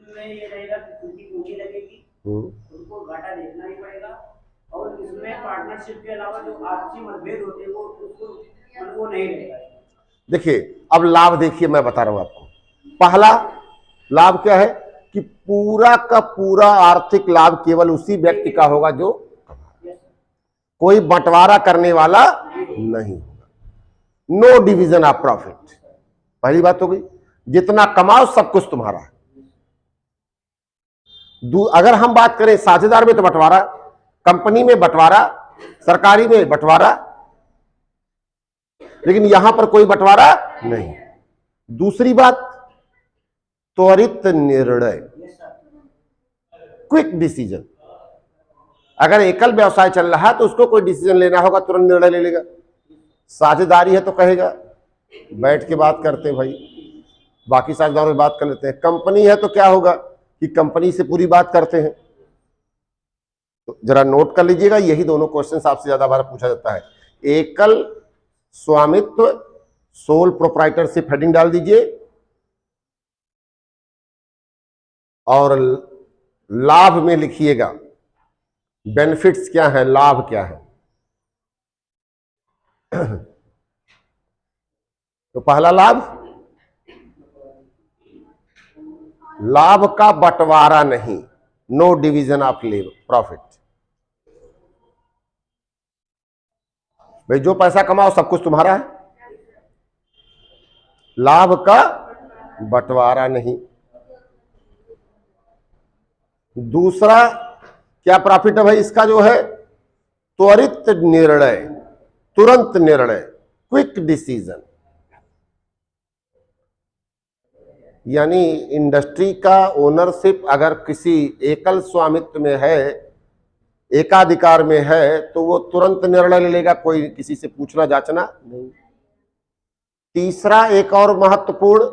में ये रहेगा कि उनकी पूंजी लगेगी, उनको घाटा देखना ही पड़ेगा, और इसमें पार्टनरशिप के अलावा जो आपसी मतभेद होते हैं वो उसको वो नहीं रहेगा। देखिए अब लाभ देखिए, मैं बता रहा हूं आपको। पहला लाभ क्या है कि पूरा का पूरा आर्थिक लाभ केवल उसी व्यक्ति का होगा जो कोई बंटवारा करने वाला नहीं होगा। नो डिवीजन ऑफ प्रॉफिट, पहली बात हो गई। जितना कमाओ सब कुछ तुम्हारा है। अगर हम बात करें साझेदार में तो बंटवारा, कंपनी में बंटवारा, सरकारी में बंटवारा, लेकिन यहां पर कोई बंटवारा नहीं। दूसरी बात, त्वरित निर्णय, क्विक डिसीजन। अगर एकल व्यवसाय चल रहा है तो उसको कोई डिसीजन लेना होगा, तुरंत निर्णय ले लेगा। साझेदारी है तो कहेगा बैठ के बात करते हैं भाई, बाकी साझेदारों में बात कर लेते हैं। कंपनी है तो क्या होगा कि कंपनी से पूरी बात करते हैं। तो जरा नोट कर लीजिएगा, यही दोनों क्वेश्चन आपसे ज्यादा बार पूछा जाता है। एकल स्वामित्व, सोल प्रोप्राइटरशिप हेडिंग डाल दीजिए, और लाभ में लिखिएगा बेनिफिट्स क्या है, लाभ क्या है। तो पहला लाभ, लाभ का बंटवारा नहीं, नो डिवीजन ऑफ प्रॉफिट। भाई जो पैसा कमाओ सब कुछ तुम्हारा है, लाभ का बंटवारा नहीं। दूसरा क्या प्रॉफिट है भाई इसका, जो है त्वरित निर्णय, तुरंत निर्णय, क्विक डिसीजन। यानी इंडस्ट्री का ओनरशिप अगर किसी एकल स्वामित्व में है, एकाधिकार में है, तो वो तुरंत निर्णय ले लेगा, कोई किसी से पूछना जांचना नहीं। तीसरा एक और महत्वपूर्ण,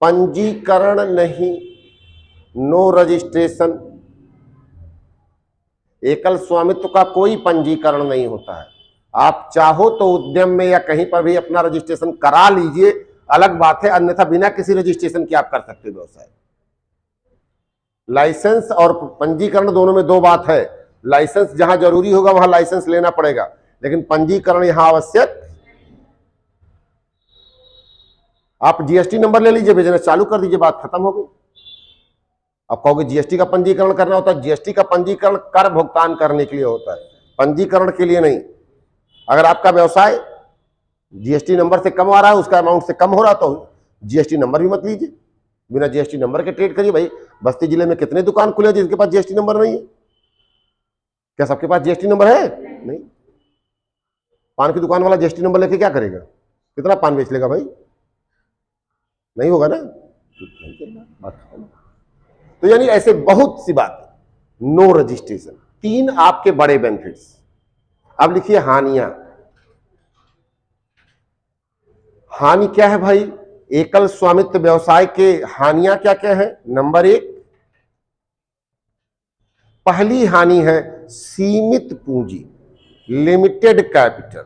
पंजीकरण नहीं, नो रजिस्ट्रेशन। एकल स्वामित्व का कोई पंजीकरण नहीं होता है। आप चाहो तो उद्यम में या कहीं पर भी अपना रजिस्ट्रेशन करा लीजिए, अलग बात है, अन्यथा बिना किसी रजिस्ट्रेशन के आप कर सकते हो व्यवसाय। लाइसेंस और पंजीकरण दोनों में दो बात है। लाइसेंस जहां जरूरी होगा वहां लाइसेंस लेना पड़ेगा, लेकिन पंजीकरण यहां आवश्यक। आप जीएसटी नंबर ले लीजिए, बिजनेस चालू कर दीजिए, बात खत्म हो गई। आप कहोगे जीएसटी का पंजीकरण करना होता है, जीएसटी का पंजीकरण कर भुगतान करने के लिए होता है, पंजीकरण के लिए नहीं। अगर आपका व्यवसाय जीएसटी नंबर से कम आ रहा है, उसका अमाउंट से कम हो रहा, तो जीएसटी नंबर भी मत लीजिए, बिना जीएसटी नंबर के ट्रेड करिए। भाई बस्ती जिले में कितने दुकान खुले जिनके पास जीएसटी नंबर नहीं है? क्या सबके पास जीएसटी नंबर है? नहीं। पान की दुकान वाला जीएसटी नंबर लेके क्या करेगा? कितना पान बेच लेगा भाई? नहीं होगा ना। तो यानी ऐसे बहुत सी बात, नो रजिस्ट्रेशन। तीन आपके बड़े बेनिफिट्स। अब लिखिए हानियां। हानि क्या है भाई? एकल स्वामित्व व्यवसाय के हानियां क्या क्या है? नंबर एक, पहली हानि है सीमित पूंजी, लिमिटेड कैपिटल।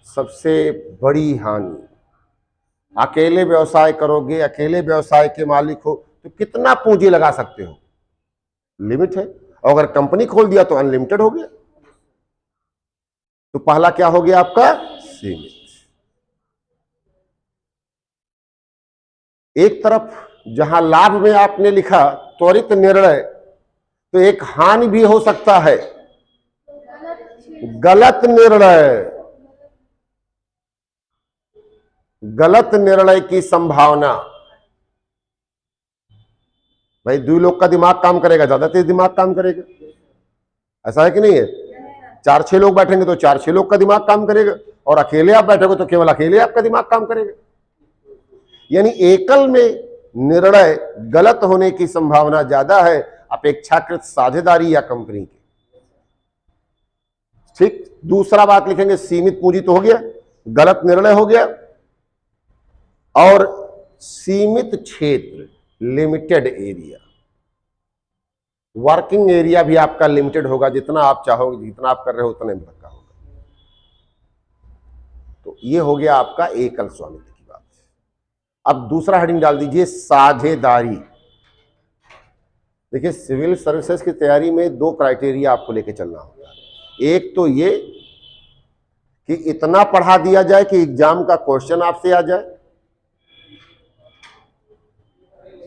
सबसे बड़ी हानि। अकेले व्यवसाय करोगे, अकेले व्यवसाय के मालिक हो तो कितना पूंजी लगा सकते हो? लिमिट है। और अगर कंपनी खोल दिया तो अनलिमिटेड हो गया। तो पहला क्या हो गया आपका? सीमित। एक तरफ जहां लाभ में आपने लिखा त्वरित निर्णय, तो एक हानि भी हो सकता है, गलत निर्णय। गलत निर्णय की संभावना। भाई 2 लोग का दिमाग काम करेगा, ज्यादा तेज दिमाग काम करेगा, ऐसा है कि नहीं है? 4-6 लोग बैठेंगे तो 4-6 लोग का दिमाग काम करेगा, और अकेले आप बैठोगे तो केवल अकेले आपका दिमाग काम करेगा। यानी एकल में निर्णय गलत होने की संभावना ज्यादा है अपेक्षाकृत साझेदारी या कंपनी की। ठीक। दूसरा बात लिखेंगे, सीमित पूंजी तो हो गया, गलत निर्णय हो गया, और सीमित क्षेत्र, लिमिटेड एरिया। वर्किंग एरिया भी आपका लिमिटेड होगा, जितना आप चाहोगे, जितना आप कर रहे हो उतने में तक का होगा। तो ये हो गया आपका एकल स्वामित्व की बात। अब दूसरा हेडिंग डाल दीजिए, साझेदारी। देखिए, सिविल सर्विसेज की तैयारी में दो क्राइटेरिया आपको लेके चलना होगा। एक तो ये कि इतना पढ़ा दिया जाए कि एग्जाम का क्वेश्चन आपसे आ जाए,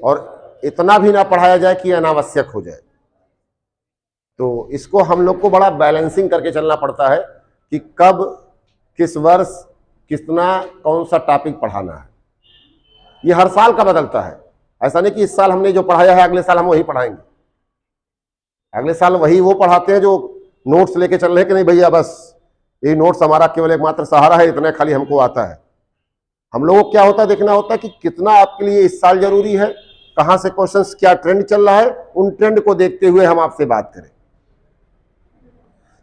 और इतना भी ना पढ़ाया जाए कि अनावश्यक हो जाए। तो इसको हम लोग को बड़ा बैलेंसिंग करके चलना पड़ता है कि कब, किस वर्ष, कितना, कौन सा टॉपिक पढ़ाना है। ये हर साल का बदलता है। ऐसा नहीं कि इस साल हमने जो पढ़ाया है अगले साल हम वही पढ़ाएंगे। अगले साल वही वो पढ़ाते हैं जो नोट्स लेके चल रहे हैं कि नहीं भैया बस ये नोट्स हमारा केवल एकमात्र सहारा है, इतना खाली हमको आता है। हम लोगों को क्या होता है, देखना होता है कि कितना आपके लिए इस साल जरूरी है, कहां से क्वेश्चंस, क्या ट्रेंड चल रहा है, उन ट्रेंड को देखते हुए हम आपसे बात करें।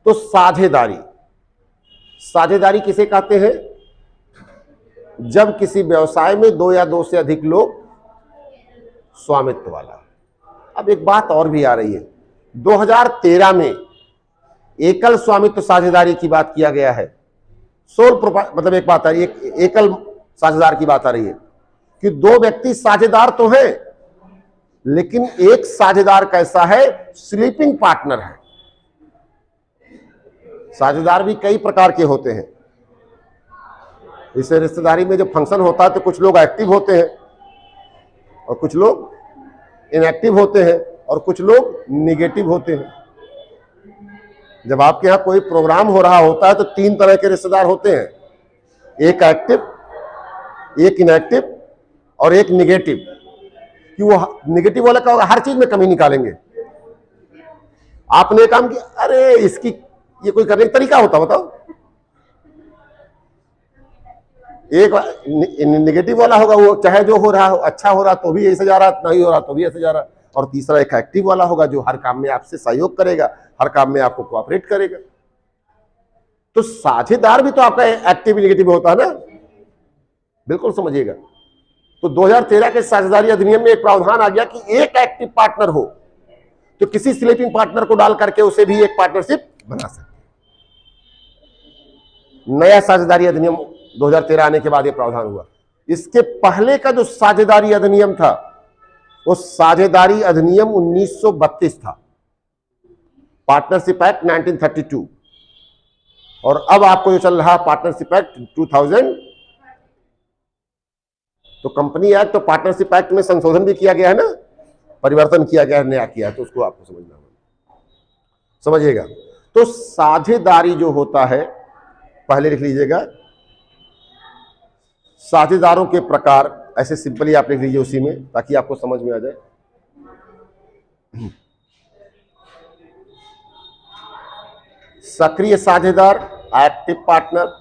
तो साझेदारी, साझेदारी किसे कहते हैं? जब किसी व्यवसाय में दो या दो से अधिक लोग स्वामित्व वाला। अब एक बात और भी आ रही है, 2013 में एकल स्वामित्व साझेदारी की बात किया गया है। मतलब एक बात आ रही है, एकल साझेदार की बात आ रही है कि दो व्यक्ति साझेदार तो हैं, लेकिन एक साझेदार कैसा है, स्लीपिंग पार्टनर है। साझेदार भी कई प्रकार के होते हैं। इसे रिश्तेदारी में जब फंक्शन होता है तो कुछ लोग एक्टिव होते हैं और कुछ लोग इनएक्टिव होते हैं और कुछ लोग निगेटिव होते हैं। जब आपके यहाँ कोई प्रोग्राम हो रहा होता है तो तीन तरह के रिश्तेदार होते हैं, एक एक्टिव, एक इनएक्टिव और एक निगेटिव। कि वो निगेटिव वाला का हर चीज में कमी निकालेंगे। आपने काम किया, अरे इसकी ये कोई करने का तरीका होता, बताओ। एक निगेटिव वाला होगा, वो चाहे जो हो रहा हो, अच्छा हो रहा तो भी ऐसे जा रहा, नहीं हो रहा तो भी ऐसे जा रहा। और तीसरा एक एक्टिव वाला होगा जो हर काम में आपसे सहयोग करेगा, हर काम में आपको कोऑपरेट करेगा। तो साझेदार भी तो आपका एक्टिव निगेटिव होता है ना, बिल्कुल समझिएगा। तो 2013 के साझेदारी अधिनियम में एक प्रावधान आ गया कि एक एक्टिव पार्टनर हो तो किसी स्लीपिंग पार्टनर को डाल करके उसे भी एक पार्टनरशिप बना सकते। नया साझेदारी अधिनियम 2013 आने के बाद यह प्रावधान हुआ। इसके पहले का जो साझेदारी अधिनियम था वो साझेदारी अधिनियम 1932 था, पार्टनरशिप एक्ट 1932। और अब आपको जो चल रहा पार्टनरशिप एक्ट 2000। तो कंपनी एक्ट तो पार्टनरशिप एक्ट में संशोधन भी किया गया है ना, परिवर्तन किया गया है, नया किया है, तो उसको आपको समझना होगा, समझिएगा। तो साझेदारी जो होता है, पहले लिख लीजिएगा, साझेदारों के प्रकार, ऐसे सिंपली आप लिख लीजिए उसी में ताकि आपको समझ में आ जाए। सक्रिय साझेदार, एक्टिव पार्टनर।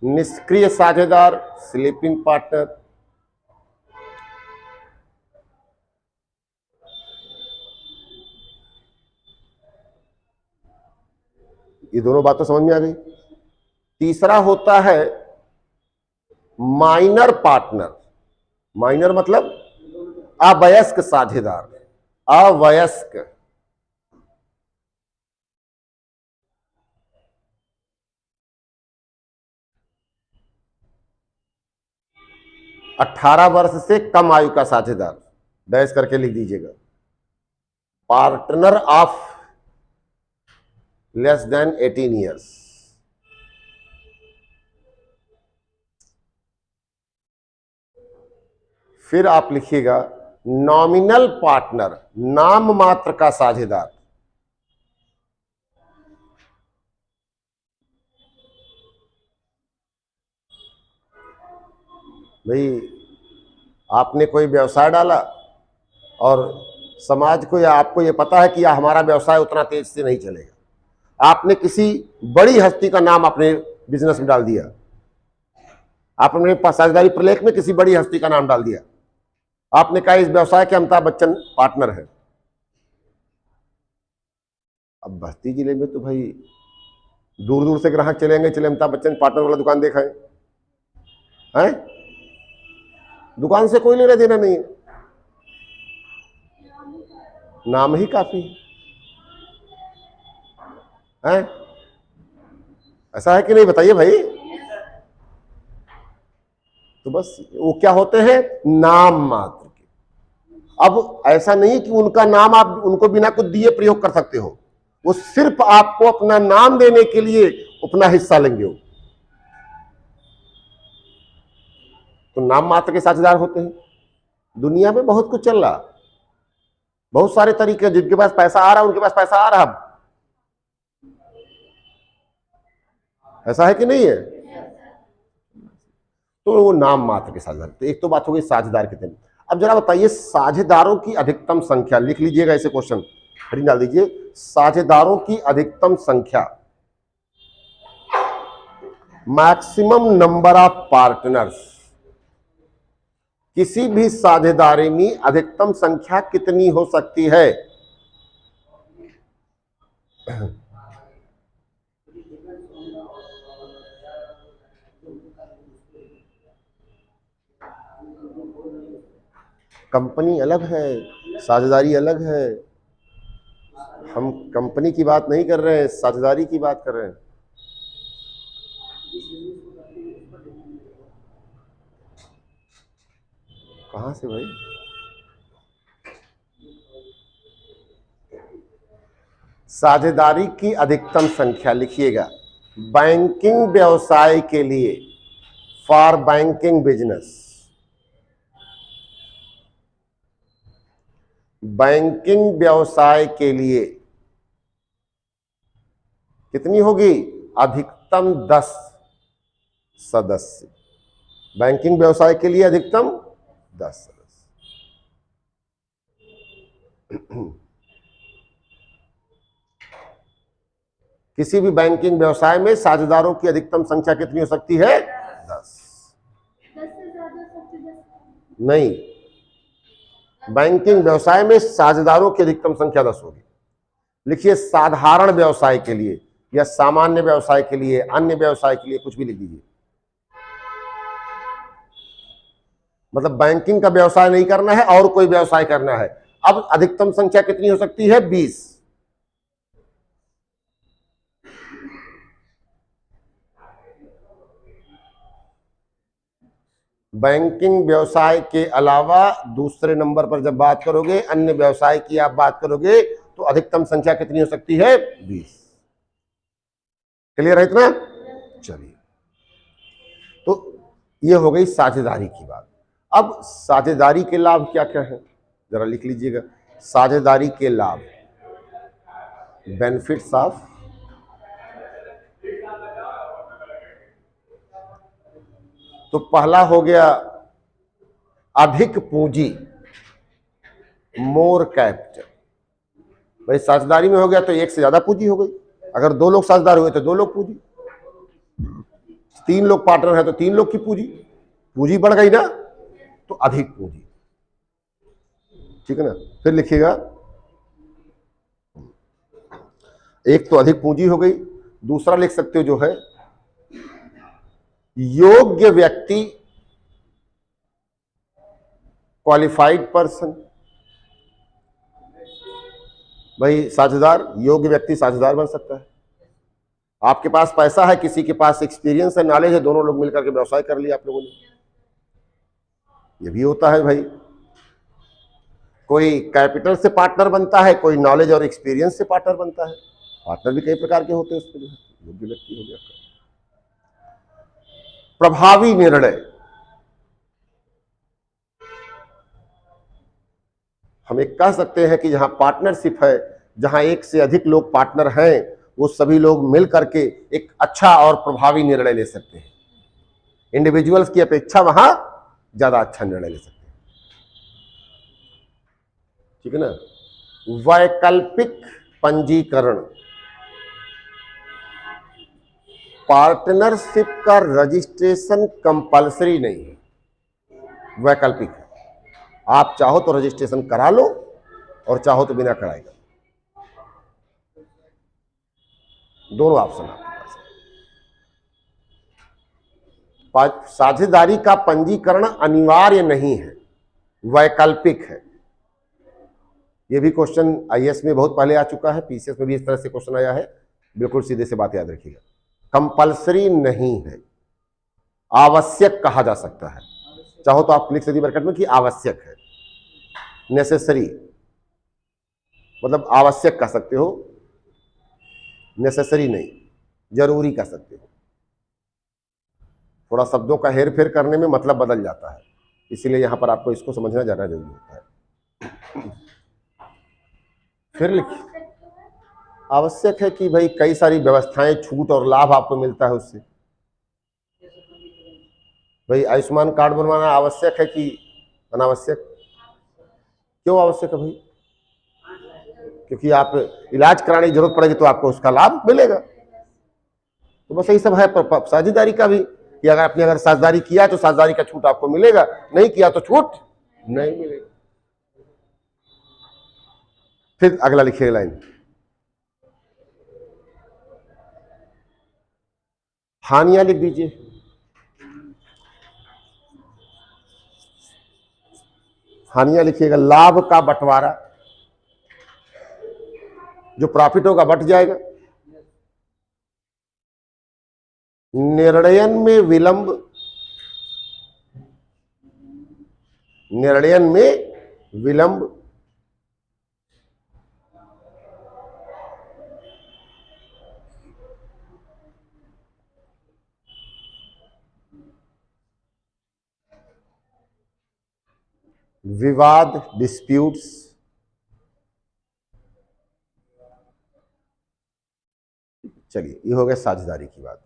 निष्क्रिय साझेदार, स्लीपिंग पार्टनर। ये दोनों बातें समझ में आ गई। तीसरा होता है माइनर पार्टनर। माइनर मतलब अवयस्क साझेदार, अवयस्क। अठारह वर्ष से कम आयु का साझेदार, डैश करके लिख दीजिएगा। Partner of less than 18 years. फिर आप लिखिएगा नॉमिनल पार्टनर, नाम मात्र का साझेदार। भाई आपने कोई व्यवसाय डाला और समाज को या आपको ये पता है कि या हमारा व्यवसाय उतना तेज से नहीं चलेगा, आपने किसी बड़ी हस्ती का नाम अपने बिजनेस में डाल दिया, आपने साझेदारी प्रलेख में किसी बड़ी हस्ती का नाम डाल दिया, आपने कहा इस व्यवसाय के अमिताभ बच्चन पार्टनर है। अब बस्ती जिले में तो भाई दूर दूर से ग्राहक चलेंगे, चले अमिताभ बच्चन पार्टनर वाला दुकान देखा है? दुकान से कोई लेना देना नहीं है, नाम ही काफी है। हैं? ऐसा है कि नहीं, बताइए भाई। तो बस वो क्या होते हैं, नाम मात्र के। अब ऐसा नहीं कि उनका नाम आप उनको बिना कुछ दिए प्रयोग कर सकते हो, वो सिर्फ आपको अपना नाम देने के लिए अपना हिस्सा लेंगे वो। तो नाम मात्र के साझेदार होते हैं। दुनिया में बहुत कुछ चल रहा, बहुत सारे तरीके हैं, जिनके पास पैसा आ रहा है उनके पास पैसा आ रहा है। ऐसा है कि नहीं है? तो वो नाम मात्र के साझेदार। तो एक तो बात हो गई साझेदार कितने। अब जरा बताइए साझेदारों की अधिकतम संख्या, लिख लीजिएगा ऐसे क्वेश्चन हेडिंग डाल दीजिए, साझेदारों की अधिकतम संख्या, मैक्सिमम नंबर ऑफ पार्टनर्स। किसी भी साझेदारी में अधिकतम संख्या कितनी हो सकती है? कंपनी अलग है, साझेदारी अलग है। हम कंपनी की बात नहीं कर रहे हैं, साझेदारी की बात कर रहे हैं। कहां से भाई? साझेदारी की अधिकतम संख्या लिखिएगा, बैंकिंग व्यवसाय के लिए, फॉर बैंकिंग बिजनेस, बैंकिंग व्यवसाय के लिए कितनी होगी? अधिकतम 10 सदस्य। बैंकिंग व्यवसाय के लिए अधिकतम 10 सदस्य। किसी भी बैंकिंग व्यवसाय में साझेदारों की अधिकतम संख्या कितनी हो सकती है? 10। 10 से ज्यादा सबसे 10 नहीं, बैंकिंग व्यवसाय में साझेदारों की अधिकतम संख्या 10 होगी। लिखिए साधारण व्यवसाय के लिए या सामान्य व्यवसाय के लिए, अन्य व्यवसाय के लिए, कुछ भी लिख दीजिए। मतलब बैंकिंग का व्यवसाय नहीं करना है और कोई व्यवसाय करना है। अब अधिकतम संख्या कितनी हो सकती है? 20। बैंकिंग व्यवसाय के अलावा दूसरे नंबर पर जब बात करोगे, अन्य व्यवसाय की आप बात करोगे, तो अधिकतम संख्या कितनी हो सकती है? 20। क्लियर है इतना? चलिए, तो ये हो गई साझेदारी की बात। अब साझेदारी के लाभ क्या क्या है, जरा लिख लीजिएगा। साझेदारी के लाभ, बेनिफिट्स ऑफ तो पहला हो गया अधिक पूंजी, मोर कैपिटल। भाई साझेदारी में हो गया तो एक से ज्यादा पूंजी हो गई। अगर 2 लोग साझेदार हुए तो 2 लोग पूंजी, 3 लोग पार्टनर है तो 3 लोग की पूंजी, पूंजी बढ़ गई ना, तो अधिक पूंजी। ठीक है ना? फिर लिखिएगा, एक तो अधिक पूंजी हो गई, दूसरा लिख सकते हो जो है योग्य व्यक्ति, क्वालिफाइड पर्सन। भाई साझेदार, योग्य व्यक्ति साझेदार बन सकता है। आपके पास पैसा है, किसी के पास एक्सपीरियंस है, नॉलेज है, दोनों लोग मिलकर के व्यवसाय कर लिया आप लोगों ने, ये भी होता है भाई। कोई कैपिटल से पार्टनर बनता है, कोई नॉलेज और एक्सपीरियंस से पार्टनर बनता है। पार्टनर भी कई प्रकार के होते हैं, उसमें योग्य व्यक्ति हो गया। प्रभावी निर्णय, हम एक कह सकते हैं कि जहां पार्टनरशिप है, जहां एक से अधिक लोग पार्टनर हैं, वो सभी लोग मिल करके एक अच्छा और प्रभावी निर्णय ले सकते हैं। इंडिविजुअल्स की अपेक्षा वहां ज्यादा अच्छा निर्णय ले सकते हैं। ठीक है ना? वैकल्पिक पंजीकरण, पार्टनरशिप का रजिस्ट्रेशन कंपलसरी नहीं है, वैकल्पिक है। आप चाहो तो रजिस्ट्रेशन करा लो और चाहो तो बिना कराए करो, दोनों ऑप्शन आपके पास है। साझेदारी का पंजीकरण अनिवार्य नहीं है, वैकल्पिक है। यह भी क्वेश्चन आईएएस में बहुत पहले आ चुका है, पीसीएस में भी इस तरह से क्वेश्चन आया है बिल्कुल सीधे से बात याद रखिएगा, कंपल्सरी नहीं है, आवश्यक कहा जा सकता है। चाहो तो आप लिख सकते ब्रैकेट में कि आवश्यक है, नेसेसरी मतलब आवश्यक कह सकते हो, नेसेसरी नहीं, जरूरी कह सकते हो। थोड़ा शब्दों का हेर फेर करने में मतलब बदल जाता है, इसीलिए यहां पर आपको इसको समझना ज्यादा जरूरी होता है। फिर लिखिए, आवश्यक है कि भाई कई सारी व्यवस्थाएं, छूट और लाभ आपको मिलता है उससे। भाई आयुष्मान कार्ड बनवाना आवश्यक है कि अनावश्यक? क्यों आवश्यक है भाई? क्योंकि आप इलाज कराने की जरूरत पड़ेगी तो आपको उसका लाभ मिलेगा। तो बस यही सब है साझेदारी का भी, कि अगर आपने अगर साझेदारी किया तो साझेदारी का छूट आपको मिलेगा, नहीं किया तो छूट नहीं मिलेगा। फिर अगला लिखिए लाइन, हानियां लिख दीजिए। हानियां लिखिएगा, लाभ का बंटवारा, जो प्रॉफिट होगा बट जाएगा। निर्णयन में विलंब, निर्णयन में विलंब, विवाद डिस्प्यूट्स, चलिए ये हो गया साझेदारी की बात।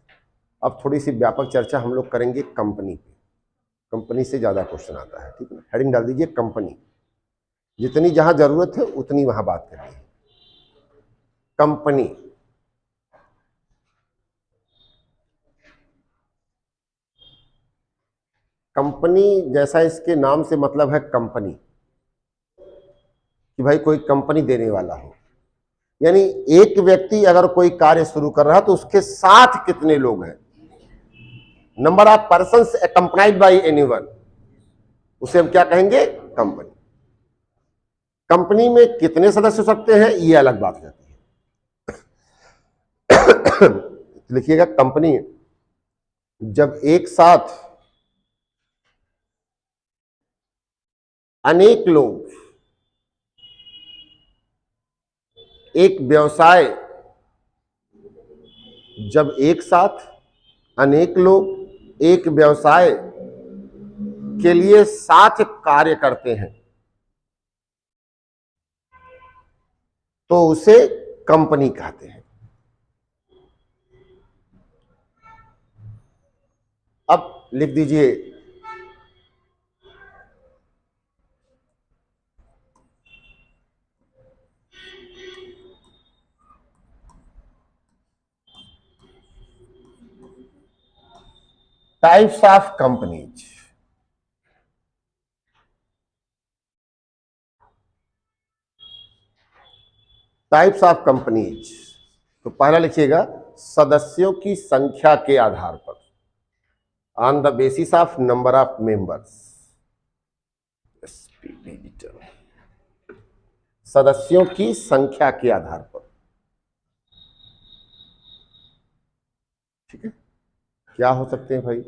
अब थोड़ी सी व्यापक चर्चा हम लोग करेंगे कंपनी पे। कंपनी से ज्यादा क्वेश्चन आता है, ठीक है ना। हेडिंग डाल दीजिए कंपनी, जितनी जहां जरूरत है उतनी वहां बात करनी है। कंपनी, कंपनी जैसा इसके नाम से मतलब है कंपनी, कि भाई कोई कंपनी देने वाला हो, यानी एक व्यक्ति अगर कोई कार्य शुरू कर रहा है तो उसके साथ कितने लोग हैं, number of persons accompanied by anyone, उसे हम क्या कहेंगे, कंपनी। कंपनी में कितने सदस्य हो सकते हैं ये अलग बात हो जाती है। लिखिएगा, कंपनी जब एक साथ अनेक लोग, एक व्यवसाय, जब एक साथ अनेक लोग एक व्यवसाय के लिए साथ कार्य करते हैं तो उसे कंपनी कहते हैं। अब लिख दीजिए, types of companies. Types of companies, तो पहला लिखिएगा सदस्यों की संख्या के आधार पर, on the basis of number of members. सदस्यों की संख्या के आधार पर, ठीक है। क्या हो सकते हैं भाई,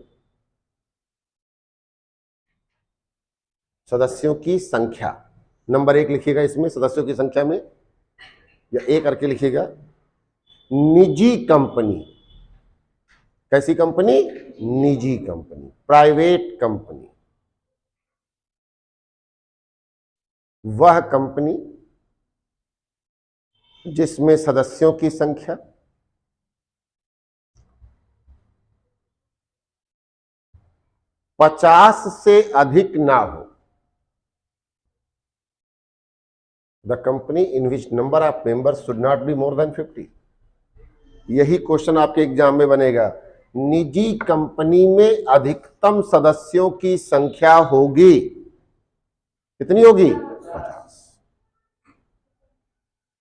सदस्यों की संख्या, नंबर एक लिखिएगा इसमें, सदस्यों की संख्या में, या एक करके लिखिएगा, निजी कंपनी। कैसी कंपनी, निजी कंपनी, प्राइवेट कंपनी, वह कंपनी जिसमें सदस्यों की संख्या 50 से अधिक ना हो। The company in which number of members should not be more than 50। यही क्वेश्चन आपके एग्जाम में बनेगा। निजी कंपनी में अधिकतम सदस्यों की संख्या होगी, कितनी होगी, 50।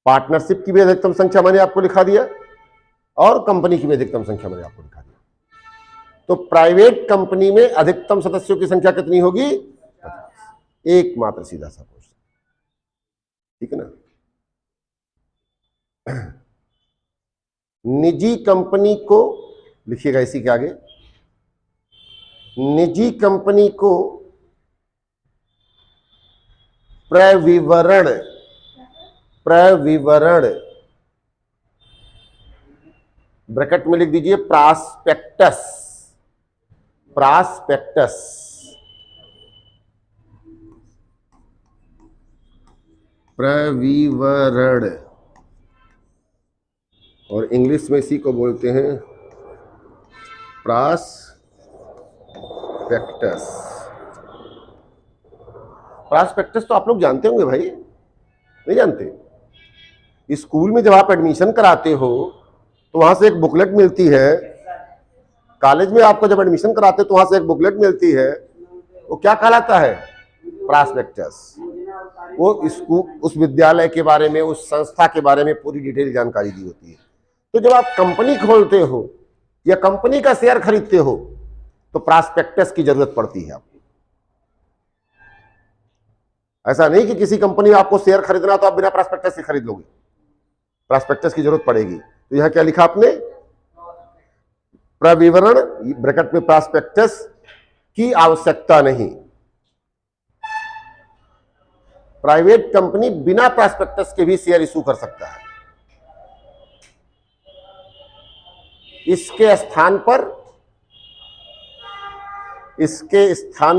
पार्टनरशिप की भी अधिकतम संख्या मैंने आपको लिखा दिया, और कंपनी की भी अधिकतम संख्या मैंने आपको लिखा दिया। तो प्राइवेट कंपनी में अधिकतम सदस्यों की संख्या कितनी होगी, 50। एकमात्र सीधा सा क्वेश्चन, ठीक है ना। निजी कंपनी को, लिखिएगा इसी के आगे, निजी कंपनी को प्रविवरण ब्रैकेट में लिख दीजिए प्रॉस्पेक्टस प्रविवरण, और इंग्लिश में इसी को बोलते हैं प्रॉस्पेक्टस। प्रॉस्पेक्टस तो आप लोग जानते होंगे भाई, नहीं जानते? स्कूल में जब आप एडमिशन कराते हो तो वहां से एक बुकलेट मिलती है, कॉलेज में आपको जब एडमिशन कराते हो तो वहां से एक बुकलेट मिलती है, वो क्या कहलाता है? प्रॉस्पेक्टस। वो स्कूल, उस विद्यालय के बारे में, उस संस्था के बारे में पूरी डिटेल जानकारी दी होती है। तो जब आप कंपनी खोलते हो या कंपनी का शेयर खरीदते हो तो प्रॉस्पेक्टस की जरूरत पड़ती है आपको। ऐसा नहीं कि किसी कंपनी में आपको शेयर खरीदना तो आप बिना प्रॉस्पेक्टस से खरीद लोगे, प्रॉस्पेक्टस की जरूरत पड़ेगी। तो यहां क्या लिखा आपने? प्रविवरण ब्रैकेट में प्रॉस्पेक्टस की आवश्यकता नहीं। प्राइवेट कंपनी बिना प्रॉस्पेक्टस के भी शेयर इशू कर सकता है। इसके स्थान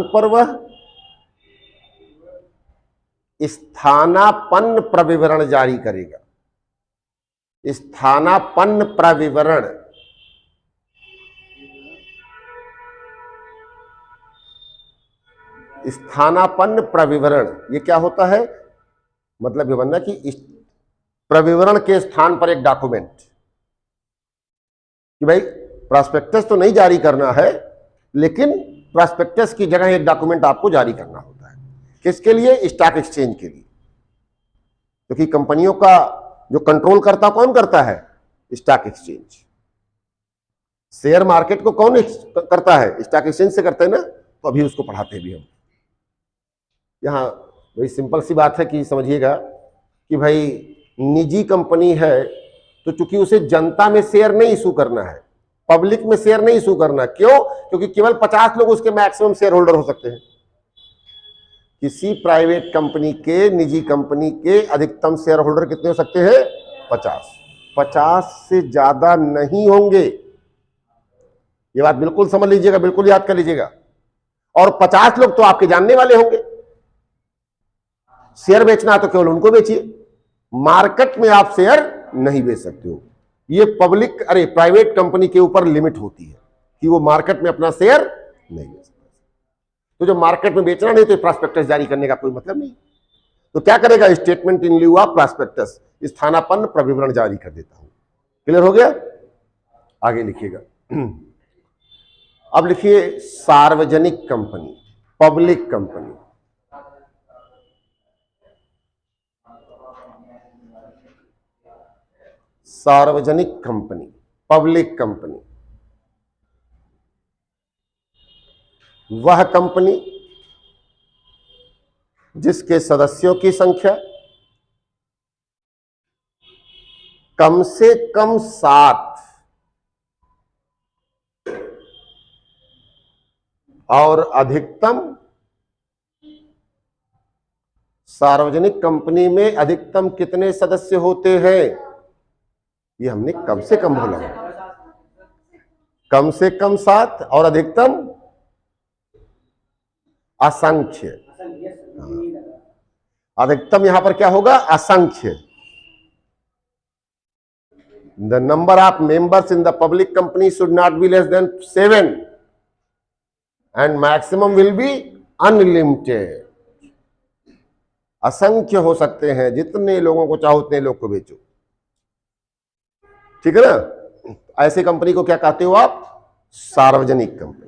पर वह स्थानापन्न प्रविवरण जारी करेगा। स्थानापन्न प्रविवरण, स्थानापन्न प्रविवरण ये क्या होता है? मतलब ये बनना कि इस प्रविवरण के स्थान पर एक डॉक्यूमेंट, कि भाई प्रॉस्पेक्टस तो नहीं जारी करना है, लेकिन प्रॉस्पेक्टस की जगह एक डॉक्यूमेंट आपको जारी करना होता है। किसके लिए? स्टॉक एक्सचेंज के लिए। क्योंकि कंपनियों का जो कंट्रोल करता कौन करता है? Stock exchange. शेयर मार्केट को कौन करता है? स्टॉक एक्सचेंज से करते हैं ना। तो अभी उसको पढ़ाते भी हम। यहाँ वही सिंपल सी बात है कि समझिएगा कि भाई निजी कंपनी है तो चूंकि उसे जनता में शेयर नहीं इशू करना है, पब्लिक में शेयर नहीं इशू करना। क्यों? क्योंकि केवल 50 लोग उसके मैक्सिमम शेयर होल्डर हो सकते हैं। किसी प्राइवेट कंपनी के, निजी कंपनी के अधिकतम शेयर होल्डर कितने हो सकते हैं? 50 से ज्यादा नहीं होंगे। ये बात बिल्कुल समझ लीजिएगा, बिल्कुल याद कर लीजिएगा। और 50 लोग तो आपके जानने वाले होंगे। शेयर बेचना है तो केवल उनको बेचिए, मार्केट में आप शेयर नहीं बेच सकते हो। ये प्राइवेट कंपनी के ऊपर लिमिट होती है कि वो मार्केट में अपना शेयर नहीं बेच सकते। तो जब मार्केट में बेचना नहीं तो प्रॉस्पेक्टस जारी करने का कोई मतलब नहीं। तो क्या करेगा? Statement in lieu of prospectus, स्थानापन्न प्रविवरण जारी कर देता हूं। क्लियर हो गया? आगे लिखिएगा। अब लिखिए सार्वजनिक कंपनी, पब्लिक कंपनी। सार्वजनिक कंपनी, पब्लिक कंपनी, वह कंपनी जिसके सदस्यों की संख्या कम से कम 7 और अधिकतम, सार्वजनिक कंपनी में अधिकतम कितने सदस्य होते हैं? ये हमने कम से कम बोला, कम से कम 7 और अधिकतम असंख्य। अधिकतम यहां पर क्या होगा? असंख्य। The number of members in the public company should not be less than 7 and maximum will be unlimited. असंख्य हो सकते हैं, जितने लोगों को चाहो उतने लोग को बेचो। ठीक है ना? ऐसे कंपनी को क्या कहते हो आप? सार्वजनिक कंपनी।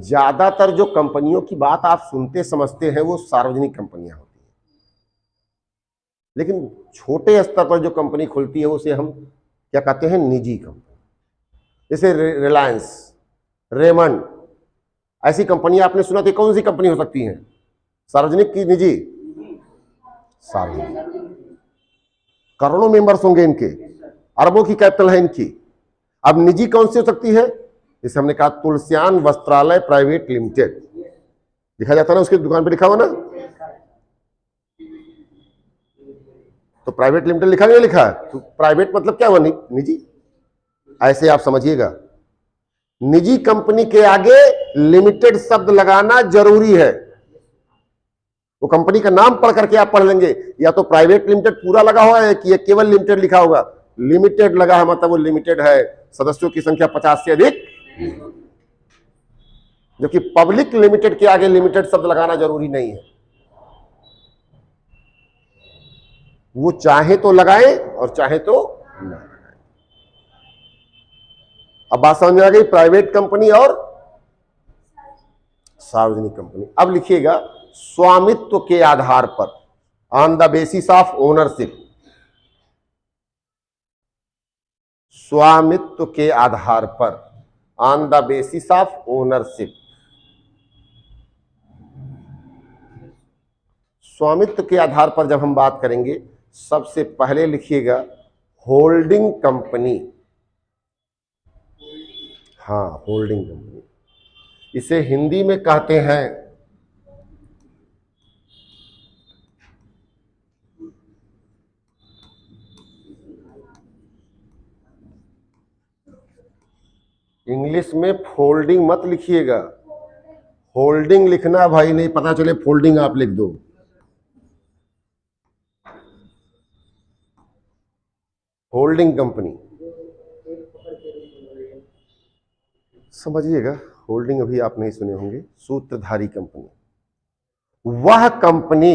ज्यादातर जो कंपनियों की बात आप सुनते समझते हैं वो सार्वजनिक कंपनियां होती हैं, लेकिन छोटे स्तर पर जो कंपनी खुलती है उसे हम क्या कहते हैं? निजी कंपनी। जैसे रिलायंस, रेमंड, ऐसी कंपनी आपने सुना थी। कौन सी कंपनी हो सकती है? सार्वजनिक की निजी? सार्वजनिक। करोड़ों मेंबर्स होंगे इनके, अरबों की कैपिटल है इनकी। अब निजी कौन सी हो सकती है? जैसे हमने कहा तुलसियान वस्त्रालय प्राइवेट लिमिटेड, लिखा जाता है ना, उसकी दुकान पे लिखा हुआ ना, तो प्राइवेट लिमिटेड लिखा नहीं लिखा है, तो प्राइवेट मतलब क्या हुआ? निजी। ऐसे आप समझिएगा, निजी कंपनी के आगे लिमिटेड शब्द लगाना जरूरी है। वो कंपनी का नाम पढ़ करके आप पढ़ लेंगे, या तो प्राइवेट लिमिटेड पूरा लगा हुआ है कि ये केवल लिमिटेड लिखा होगा। लिमिटेड लगा है मतलब वो लिमिटेड है, सदस्यों की संख्या 50 से अधिक, जबकि पब्लिक लिमिटेड के आगे लिमिटेड शब्द लगाना जरूरी नहीं है। वो चाहे तो लगाए और चाहे तो ना लगाए। अब बात समझ में आ गई, प्राइवेट कंपनी और सार्वजनिक कंपनी। अब लिखिएगा स्वामित्व के आधार पर, on the basis of ownership. स्वामित्व के आधार पर, on the basis of ownership. स्वामित्व के आधार पर जब हम बात करेंगे, सबसे पहले लिखिएगा होल्डिंग कंपनी। हाँ, होल्डिंग कंपनी, इसे हिंदी में कहते हैं इंग्लिश में फोल्डिंग मत लिखिएगा, होल्डिंग लिखना भाई, नहीं पता चले फोल्डिंग आप लिख दो। होल्डिंग कंपनी समझिएगा, होल्डिंग अभी आप नहीं सुने होंगे। सूत्रधारी कंपनी, वह कंपनी,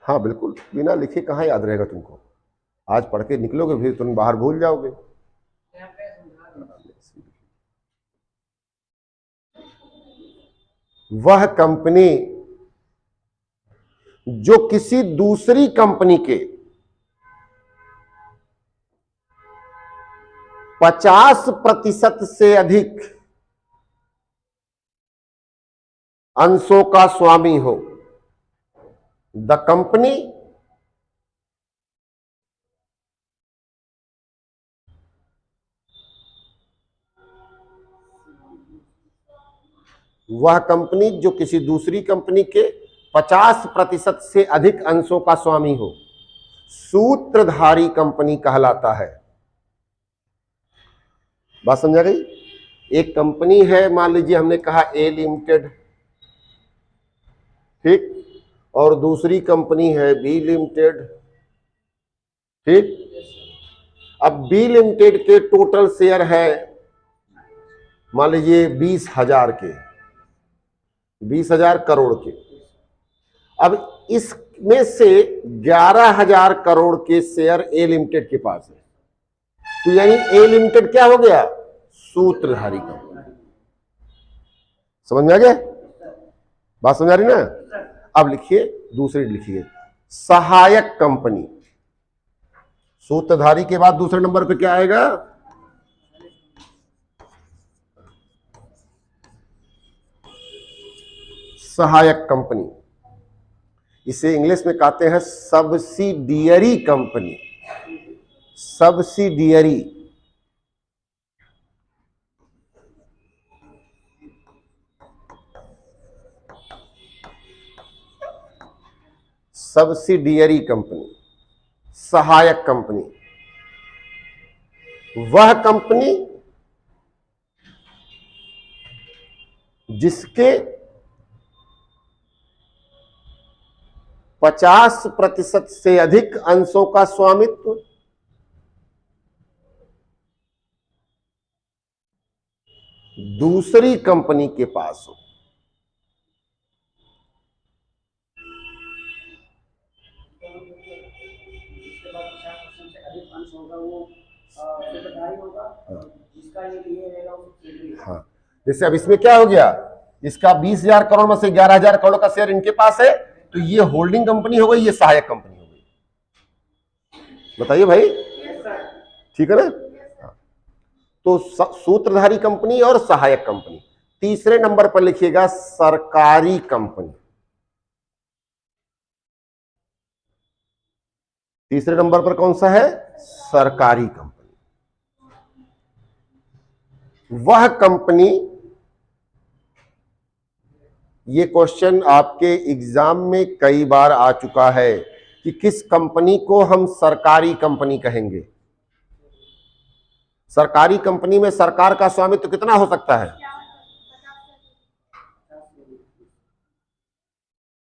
हाँ बिल्कुल, बिना लिखे कहां याद रहेगा तुमको, आज पढ़ के निकलोगे फिर तुम बाहर भूल जाओगे। वह कंपनी जो किसी दूसरी कंपनी के 50% से अधिक अंशों का स्वामी हो। द कंपनी वह कंपनी जो किसी दूसरी कंपनी के 50% से अधिक अंशों का स्वामी हो, सूत्रधारी कंपनी कहलाता है। बात समझा गई? एक कंपनी है, मान लीजिए हमने कहा ए लिमिटेड, ठीक, और दूसरी कंपनी है बी लिमिटेड, ठीक। अब बी लिमिटेड के टोटल शेयर है मान लीजिए 20,000 के, 20,000 करोड़ के। अब इसमें से 11,000 करोड़ के शेयर ए लिमिटेड के पास है, तो यानी ए लिमिटेड क्या हो गया? सूत्रधारी कंपनी। समझ में आ गया? बात समझ आ रही ना? अब लिखिए, दूसरी लिखिए सहायक कंपनी। सूत्रधारी के बाद दूसरे नंबर पे क्या आएगा? सहायक कंपनी। इसे इंग्लिश में कहते हैं subsidiary company. Subsidiary, subsidiary company, सहायक कंपनी। वह कंपनी जिसके 50% से अधिक अंशों का स्वामित्व दूसरी कंपनी के पास हो। इसके बाद 50% से अधिक अंश होगा वो सूत्रधारी होगा, जिसका ये रहेगा वो सब्सिडियरी। हाँ, जैसे अब इसमें क्या हो गया, इसका 20,000 करोड़ में से 11,000 करोड़ का शेयर इनके पास है, तो ये होल्डिंग कंपनी हो गई, ये सहायक कंपनी हो गई। बताइए भाई, ठीक है ना? तो सूत्रधारी कंपनी और सहायक कंपनी। तीसरे नंबर पर लिखिएगा सरकारी कंपनी। तीसरे नंबर पर कौन सा है? सरकारी कंपनी। वह कंपनी, ये क्वेश्चन आपके एग्जाम में कई बार आ चुका है कि किस कंपनी को हम सरकारी कंपनी कहेंगे। सरकारी कंपनी में सरकार का स्वामित्व कितना हो सकता है?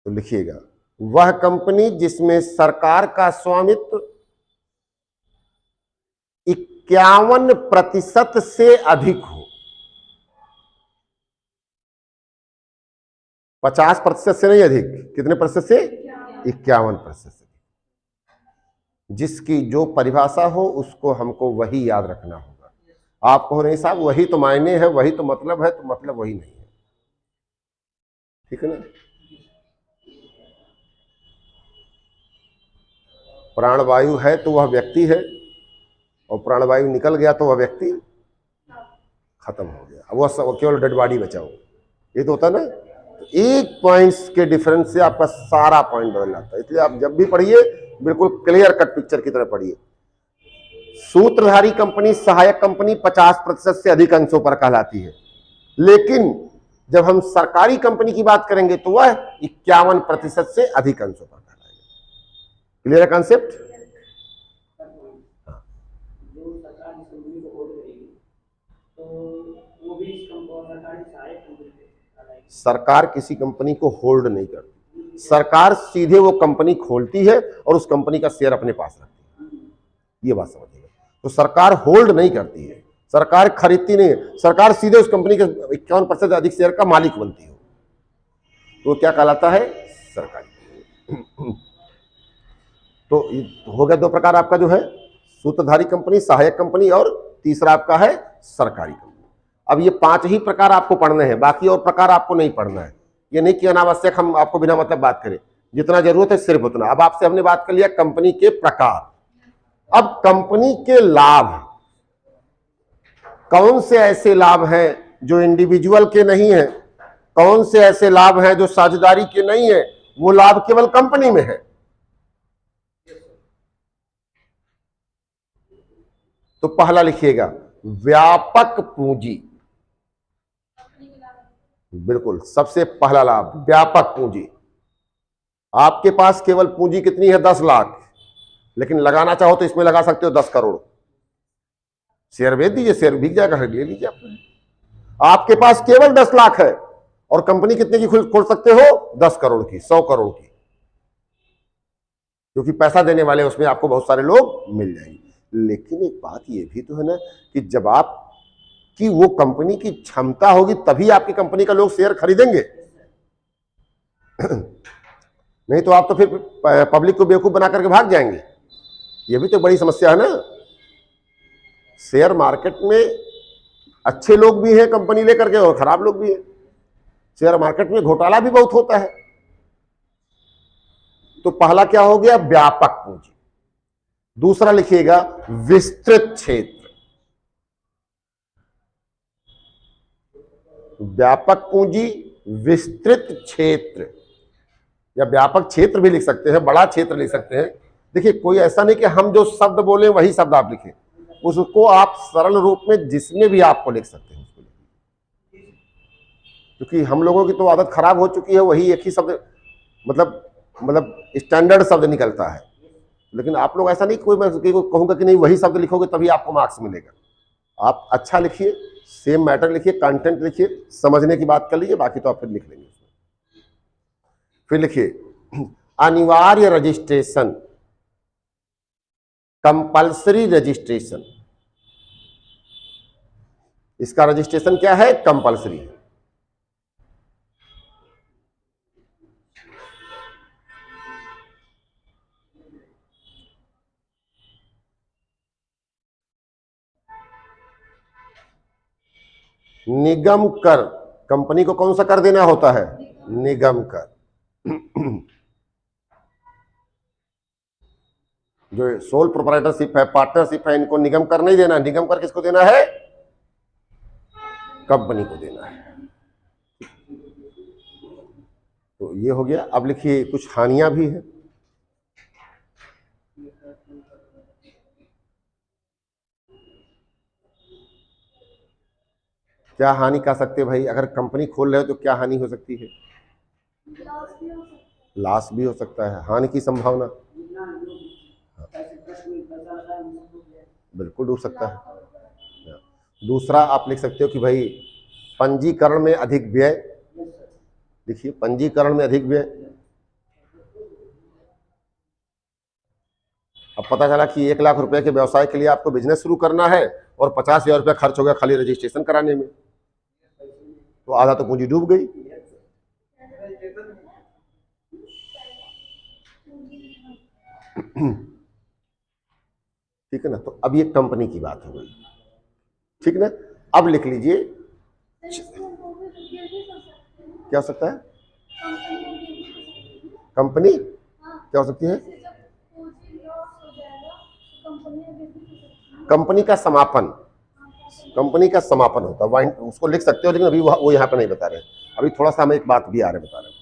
तो लिखिएगा, वह कंपनी जिसमें सरकार का स्वामित्व 51% से अधिक हो। 50% से नहीं अधिक, कितने प्रतिशत से? 51% से। जिसकी जो परिभाषा हो उसको हमको वही याद रखना होगा। आप कहो नहीं साहब वही तो मायने है, वही तो मतलब है, तो मतलब वही नहीं है, ठीक है ना। प्राणवायु है तो वह व्यक्ति है, और प्राणवायु निकल गया तो वह व्यक्ति खत्म हो गया, अब वह केवल डेड बॉडी बचा हो। ये तो होता है ना। तो एक पॉइंट्स के डिफरेंस से आपका सारा पॉइंट बदल जाता है। इसलिए आप जब भी पढ़िए बिल्कुल क्लियर कट पिक्चर की तरह पढ़िए। सूत्रधारी कंपनी, सहायक कंपनी 50% से अधिक अंशों पर कहलाती है, लेकिन जब हम सरकारी कंपनी की बात करेंगे तो वह 51% से अधिक अंशों पर कहलाएगा। क्लियर है कॉन्सेप्ट? जो सरकार इस कंपनी को होल्ड करेगी तो वो भी इस सरकारी सहायक कंपनी कहलाएगी। सरकार किसी कंपनी को होल्ड नहीं करती, सरकार सीधे वो कंपनी खोलती है और उस कंपनी का शेयर अपने पास रखती है। ये बात समझिएगा। तो सरकार होल्ड नहीं करती है, सरकार खरीदती नहीं है, सरकार सीधे उस कंपनी के 51% से अधिक शेयर का मालिक बनती हो, तो क्या कहलाता है? सरकारी। तो हो गया दो प्रकार आपका जो है, सूत्रधारी कंपनी, सहायक कंपनी, और तीसरा आपका है सरकारी कंपनी। अब ये 5 ही प्रकार आपको पढ़ने हैं, बाकी और प्रकार आपको नहीं पढ़ना है। ये नहीं कि अनावश्यक हम आपको बिना मतलब बात करें, जितना जरूरत है सिर्फ उतना। अब आपसे हमने बात कर लिया कंपनी के प्रकार। अब कंपनी के लाभ, कौन से ऐसे लाभ हैं जो इंडिविजुअल के नहीं है, कौन से ऐसे लाभ हैं जो साझेदारी के नहीं है, वो लाभ केवल कंपनी में है। तो पहला लिखिएगा, व्यापक पूंजी। बिल्कुल, सबसे पहला लाभ व्यापक पूंजी। आपके पास केवल पूंजी कितनी है? 10 लाख, लेकिन लगाना चाहो तो इसमें लगा सकते हो 10 करोड़। शेयर बेच दीजिए, शेयर बिक जाएगा, ले लीजिए आपने। आपके पास केवल 10 लाख है और कंपनी कितने की खोल सकते हो? 10 करोड़ की, 100 करोड़ की, क्योंकि पैसा देने वाले उसमें आपको बहुत सारे लोग मिल जाएंगे। लेकिन एक बात ये भी तो है ना कि जब आप कि वो कंपनी की क्षमता होगी तभी आपकी कंपनी का लोग शेयर खरीदेंगे। नहीं तो आप तो फिर पब्लिक को बेवकूफ बना करके भाग जाएंगे। ये भी तो बड़ी समस्या है ना। शेयर मार्केट में अच्छे लोग भी हैं कंपनी लेकर के और खराब लोग भी हैं। शेयर मार्केट में घोटाला भी बहुत होता है। तो पहला क्या हो गया? व्यापक पूंजी। दूसरा लिखिएगा विस्तृत क्षेत्र। व्यापक पूंजी, विस्तृत क्षेत्र, या व्यापक क्षेत्र भी लिख सकते हैं, बड़ा क्षेत्र लिख सकते हैं। देखिए कोई ऐसा नहीं कि हम जो शब्द बोले वही शब्द आप लिखें, उसको आप सरल रूप में जिसमें भी आपको लिख सकते हैं उसको लिखिए। क्योंकि हम लोगों की तो आदत खराब हो चुकी है, वही एक ही शब्द मतलब स्टैंडर्ड शब्द निकलता है। लेकिन आप लोग ऐसा नहीं, कोई मैं कहूंगा कि नहीं वही शब्द लिखोगे तभी आपको मार्क्स मिलेगा। आप अच्छा लिखिए, सेम मैटर लिखिए, कंटेंट लिखिए, समझने की बात कर लीजिए, बाकी तो आप फिर लिख लेंगे। फिर लिखिए अनिवार्य रजिस्ट्रेशन, कंपल्सरी रजिस्ट्रेशन। इसका रजिस्ट्रेशन क्या है? कंपल्सरी है। निगम कर, कंपनी को कौन सा कर देना होता है? निगम कर। जो सोल प्रोप्राइटरशिप है, पार्टनरशिप है, इनको निगम कर नहीं देना। निगम कर किसको देना है? कंपनी को देना है। तो ये हो गया। अब लिखिए कुछ हानियां भी है। क्या हानि कह सकते हैं भाई? अगर कंपनी खोल रहे हो तो क्या हानि हो सकती है? लॉस भी हो सकता लॉस भी हो सकता है, हानि की संभावना जितना जो पैसे ट्रस्ट में पैसा लगा है वो सब डूब जाए। बिल्कुल डूब है, सकता है। लाखों रुपए। दूसरा आप लिख सकते हो कि भाई पंजीकरण में अधिक व्यय। देखिए पंजीकरण में अधिक व्यय। अब पता चला कि 1 लाख रुपए के व्यवसाय के लिए आपको बिजनेस शुरू करना है और 50,000 रुपया खर्च हो गया खाली रजिस्ट्रेशन कराने में, तो आधा तो पूंजी डूब गई। ठीक है ना? तो अब ये कंपनी की बात हो गई, ठीक ना? अब लिख लीजिए तो इसमें वो भी ये भी कर सकते हैं, क्या हो सकता है? कंपनी ये भी कर सकती है। कंपनी हाँ, क्या हो सकती है? जैसे जब पूंजी लॉस हो जाएगा तो कंपनी आगे भी कर सकती है। कंपनी का समापन, हाँ, कैसे? कंपनी का समापन होता है, वाइन उसको लिख सकते हो, लेकिन अभी वो यहाँ पे नहीं बता रहे। अभी थोड़ा सा हमें एक बात भी आ रहा है बता रहे हैं।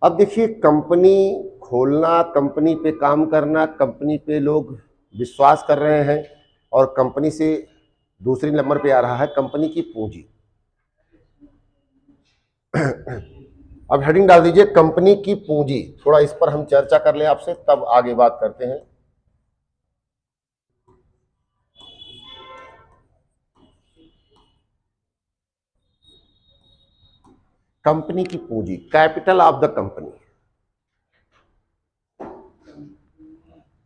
अब देखिए कंपनी खोलना, कंपनी पे काम करना, कंपनी पे लोग विश्वास कर रहे हैं, और कंपनी से दूसरी नंबर पे आ रहा है कंपनी की पूंजी। अब हेडिंग डाल दीजिए कंपनी की पूंजी। थोड़ा इस पर हम चर्चा कर लें आपसे, तब आगे बात करते हैं। कंपनी की पूंजी, capital of the company.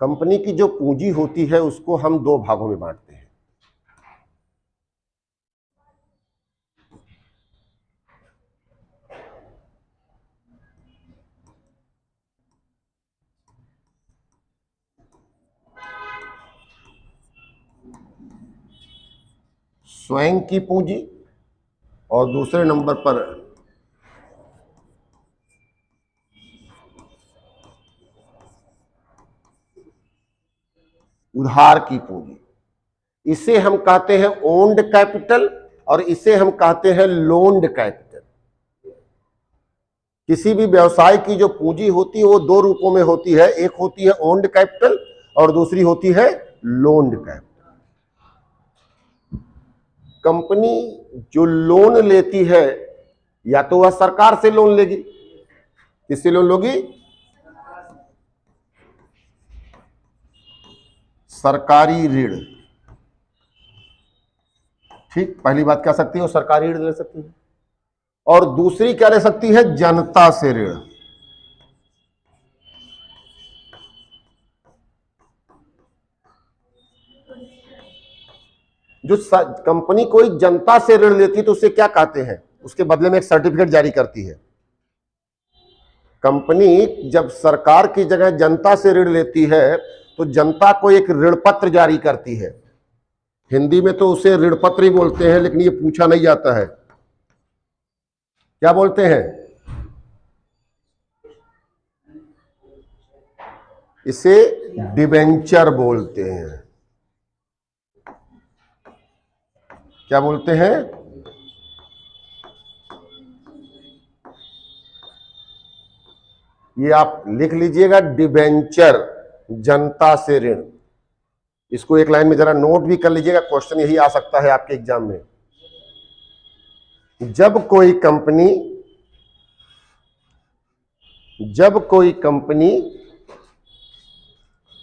Company की जो पूंजी होती है उसको हम दो भागों में बांटते हैं। स्वयं की पूंजी, और दूसरे नंबर पर उधार की पूंजी। इसे हम कहते हैं ओन्ड कैपिटल, और इसे हम कहते हैं लोन्ड कैपिटल। किसी भी व्यवसाय की जो पूंजी होती है वो दो रूपों में होती है, एक होती है ओन्ड कैपिटल और दूसरी होती है लोन्ड कैपिटल। कंपनी जो लोन लेती है, या तो वह सरकार से लोन लेगी। किससे लोन लोगी? सरकारी ऋण। ठीक, पहली बात कह सकती है वो सरकारी ऋण ले सकती है, और दूसरी क्या ले सकती है? जनता से ऋण। जो कंपनी कोई जनता से ऋण लेती है तो उसे क्या कहते हैं? उसके बदले में एक सर्टिफिकेट जारी करती है। कंपनी जब सरकार की जगह जनता से ऋण लेती है तो जनता को एक ऋण पत्र जारी करती है। हिंदी में तो उसे ऋण पत्र ही बोलते हैं, लेकिन ये पूछा नहीं जाता है, क्या बोलते हैं इसे? डिबेंचर बोलते हैं। क्या बोलते हैं? ये आप लिख लीजिएगा, डिबेंचर, जनता से ऋण। इसको एक लाइन में जरा नोट भी कर लीजिएगा, क्वेश्चन यही आ सकता है आपके एग्जाम में। जब कोई कंपनी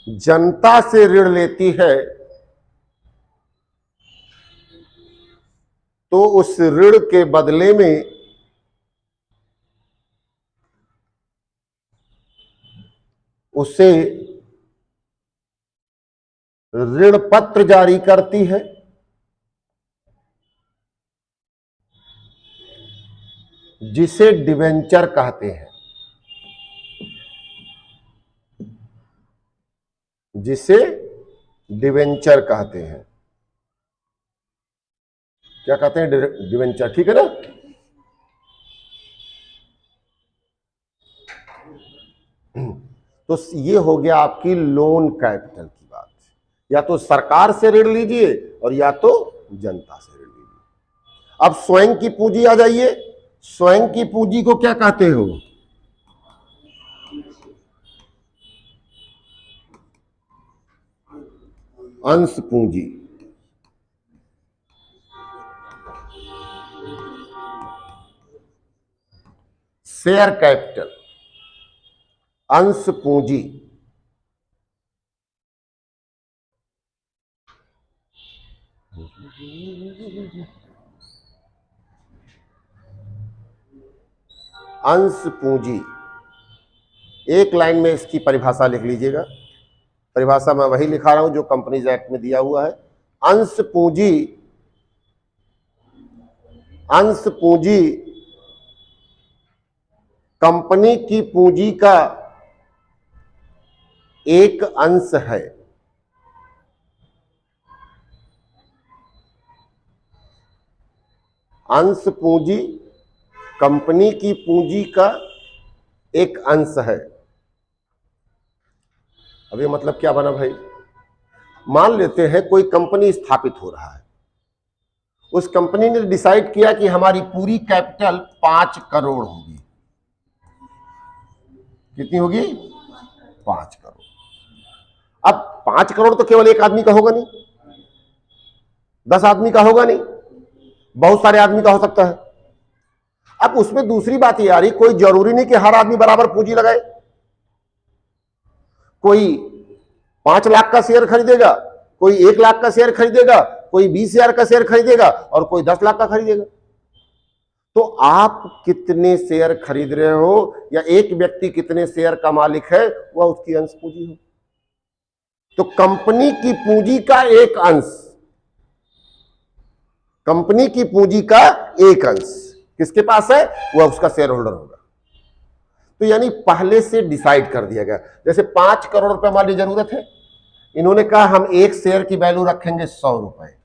जनता से ऋण लेती है तो उस ऋण के बदले में उसे ऋण पत्र जारी करती है, जिसे डिवेंचर कहते हैं। जिसे डिवेंचर कहते हैं। क्या कहते हैं? डिवेंचर, ठीक है ना? तो ये हो गया आपकी लोन कैपिटल की बात। या तो सरकार से ऋण लीजिए और या तो जनता से ऋण लीजिए। अब स्वयं की पूंजी आ जाइए। स्वयं की पूंजी को क्या कहते हो? अंश पूंजी। शेयर कैपिटल, अंश पूंजी, अंश पूंजी, एक लाइन में इसकी परिभाषा लिख लीजिएगा। परिभाषा मैं वही लिखा रहा हूं जो कंपनीज एक्ट में दिया हुआ है। अंश पूंजी, अंश पूंजी कंपनी की पूंजी का एक अंश है। अंश पूंजी कंपनी की पूंजी का एक अंश है। अब ये मतलब क्या बना भाई? मान लेते हैं कोई कंपनी स्थापित हो रहा है, उस कंपनी ने डिसाइड किया कि हमारी पूरी कैपिटल 5 करोड़ होगी। कितनी होगी? 5 करोड़। अब 5 करोड़ तो केवल एक आदमी का होगा नहीं, 10 आदमी का होगा नहीं, बहुत सारे आदमी का हो सकता है। अब उसमें दूसरी बात यह आ रही, कोई जरूरी नहीं कि हर आदमी बराबर पूंजी लगाए। कोई 5 लाख का शेयर खरीदेगा, कोई 1 लाख का शेयर खरीदेगा, कोई 20,000 का शेयर खरीदेगा और कोई 10 लाख का खरीदेगा। तो आप कितने शेयर खरीद रहे हो या एक व्यक्ति कितने शेयर का मालिक है, वह उसकी अंश पूंजी हो। तो कंपनी की पूंजी का एक अंश, कंपनी की पूंजी का एक अंश किसके पास है? वह उसका शेयर होल्डर होगा। तो यानी पहले से डिसाइड कर दिया गया। जैसे 5 करोड़ रुपए हमारी जरूरत है, इन्होंने कहा हम एक शेयर की वैल्यू रखेंगे 100 रुपए।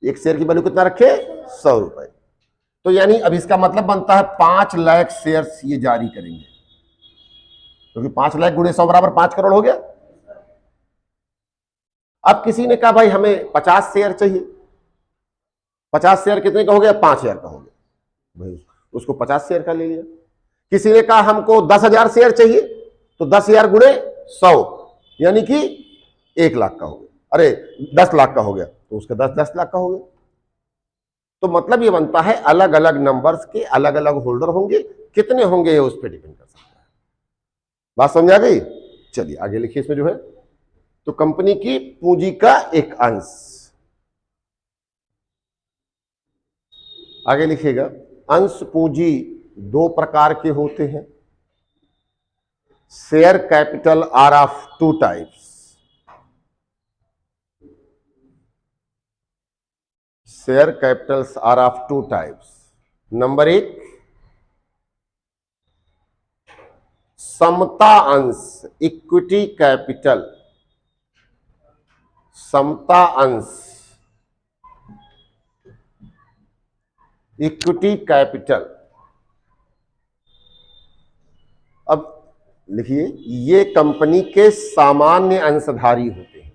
एक शेयर की वैल्यू कितना रखे? 100 रुपए। तो यानी अब इसका मतलब बनता है 5 लाख शेयर्स ये जारी करेंगे, क्योंकि 5 लाख गुणे 100 बराबर 5 करोड़ हो गया। अब किसी ने कहा भाई हमें 50 शेयर चाहिए। 50 शेयर कितने का हो गया? 5,000 का हो गया। भाई उसको 50 शेयर का ले लिया। किसी ने कहा हमको 10,000 शेयर चाहिए, तो 10,000 गुणे 100 यानी कि 1 लाख का हो गया। अरे 10 लाख का हो गया, तो उसका 10 लाख का हो गया। तो मतलब ये बनता है अलग अलग नंबर्स के अलग अलग होल्डर होंगे, कितने होंगे ये उस पर डिपेंड कर सकता है। बात समझ आ गई? चलिए आगे लिखिए इसमें जो है, तो कंपनी की पूंजी का एक अंश। आगे लिखिएगा, अंश पूंजी 2 प्रकार के होते हैं। Share capital are of 2 types. Share capitals are of 2 types. Number 1, समता अंश, इक्विटी कैपिटल। समता अंश, इक्विटी कैपिटल। अब लिखिए, ये कंपनी के सामान्य अंशधारी होते हैं।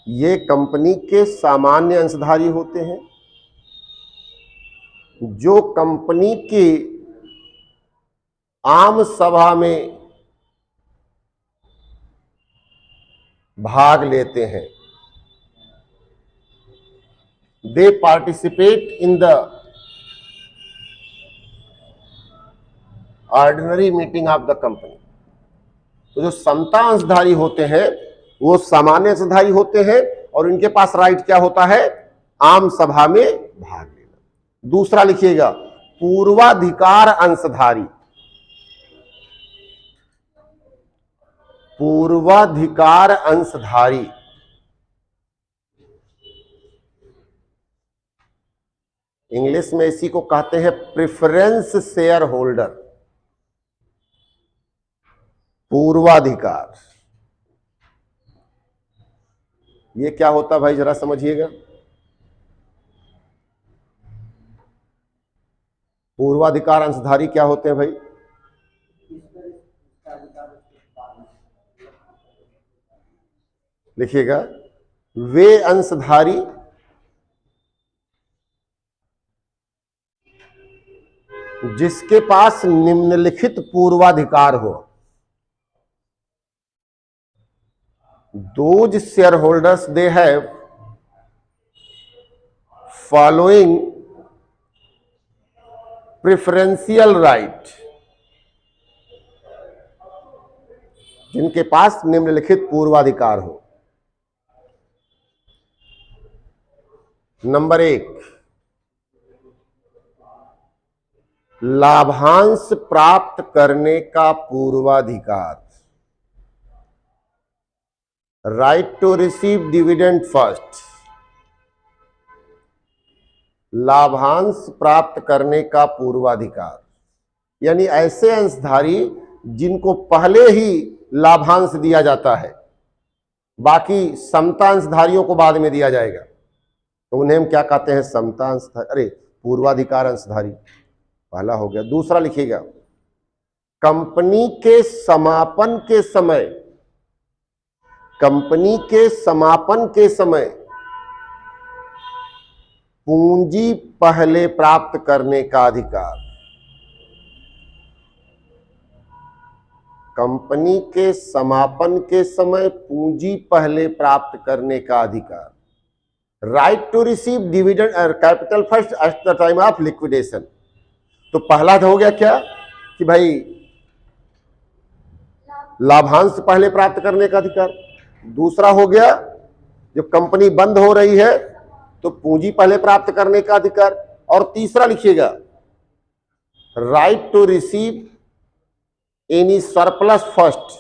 ये कंपनी के सामान्य अंशधारी होते हैं जो कंपनी की आम सभा में भाग लेते हैं। दे participate in the ordinary meeting of the company. तो जो समता अंशधारी होते हैं वो सामान्य अंशधारी होते हैं और इनके पास राइट क्या होता है? आम सभा में भाग लेना। दूसरा लिखिएगा, पूर्वाधिकार अंशधारी। पूर्वाधिकार अंशधारी, इंग्लिश में इसी को कहते हैं प्रेफरेंस शेयर होल्डर। पूर्वाधिकार, ये क्या होता है भाई जरा समझिएगा। पूर्वाधिकार अंशधारी क्या होते हैं भाई? लिखिएगा, वे अंशधारी जिसके पास निम्नलिखित पूर्वाधिकार हो। those shareholders they have following preferential right, जिनके पास निम्नलिखित पूर्वाधिकार हो। नंबर 1, लाभांश प्राप्त करने का पूर्वाधिकार, right to receive dividend first, लाभांश प्राप्त करने का पूर्वाधिकार, यानी ऐसे अंशधारी जिनको पहले ही लाभांश दिया जाता है, बाकी समता अंशधारियों को बाद में दिया जाएगा, तो उन्हें हम क्या कहते हैं? समता अंशधारी, अरे पूर्वाधिकार अंशधारी, पहला हो गया। दूसरा लिखिएगा, कंपनी के समापन के समय, कंपनी के समापन के समय पूंजी पहले प्राप्त करने का अधिकार, कंपनी के समापन के समय पूंजी पहले प्राप्त करने का अधिकार, right to receive dividend capital first at the time of liquidation. तो पहला हो गया क्या कि भाई लाभांश पहले प्राप्त करने का अधिकार, दूसरा हो गया जब कंपनी बंद हो रही है तो पूंजी पहले प्राप्त करने का अधिकार, और तीसरा लिखिएगा right to receive any surplus first,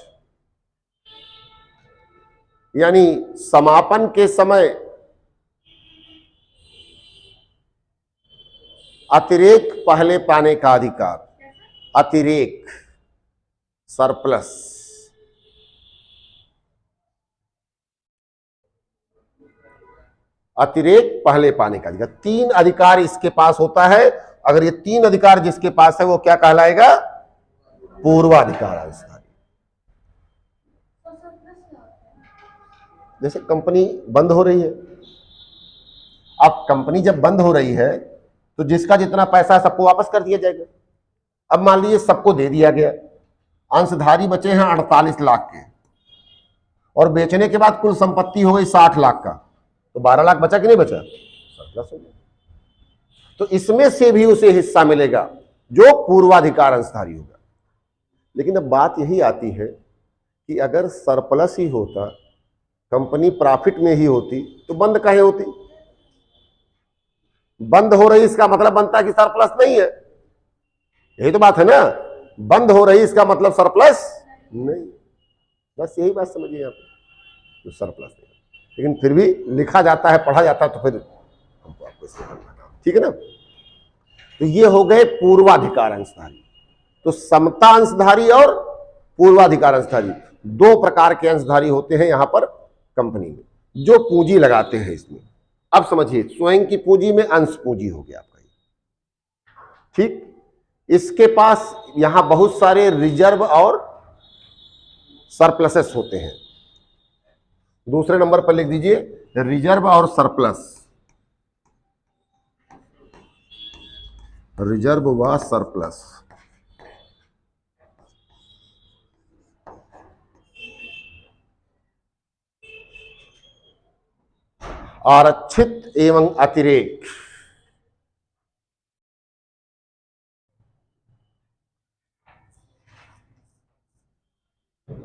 यानी समापन के समय अतिरेक पहले पाने का अधिकार, अतिरेक सरप्लस, अतिरेक पहले पाने का अधिकार। 3 अधिकार इसके पास होता है। अगर ये 3 अधिकार जिसके पास है वो क्या कहलाएगा? पूर्वाधिकार अंशधारी। जैसे कंपनी बंद हो रही है, अब कंपनी जब बंद हो रही है तो जिसका जितना पैसा सबको वापस कर दिया जाएगा। अब मान लीजिए सबको दे दिया गया, अंशधारी बचे हैं 48 लाख के, और बेचने के बाद कुल संपत्ति हो गई 60 लाख का, तो 12 लाख बचा कि नहीं बचा? सरप्लस हो गया। तो इसमें से भी उसे हिस्सा मिलेगा जो पूर्वाधिकार अंशधारी होगा। लेकिन अब बात यही आती है कि अगर सरप्लस ही होता, कंपनी प्रॉफिट में ही होती, तो बंद काहे होती? बंद हो रही इसका मतलब बनता है कि सरप्लस नहीं है, यही तो बात है ना। बंद हो रही इसका मतलब सरप्लस नहीं, बस यही बात समझिए आप, तो सरप्लस नहीं। लेकिन फिर भी लिखा जाता है, पढ़ा जाता है, तो फिर हमको आपको इससे बनना, ठीक है ना। तो ये हो गए पूर्वाधिकार अंशधारी। तो समता अंशधारी और पूर्वाधिकार अंशधारी 2 प्रकार के अंशधारी होते हैं यहां पर कंपनी में, जो पूंजी लगाते हैं इसमें। अब समझिए, स्वयं की पूंजी में अंश पूंजी हो गया आपका, ठीक। इसके पास यहां बहुत सारे रिजर्व और सरप्लसेस होते हैं। दूसरे नंबर पर लिख दीजिए रिजर्व और सरप्लस, रिजर्व व सरप्लस। आरक्षित एवं अतिरेक।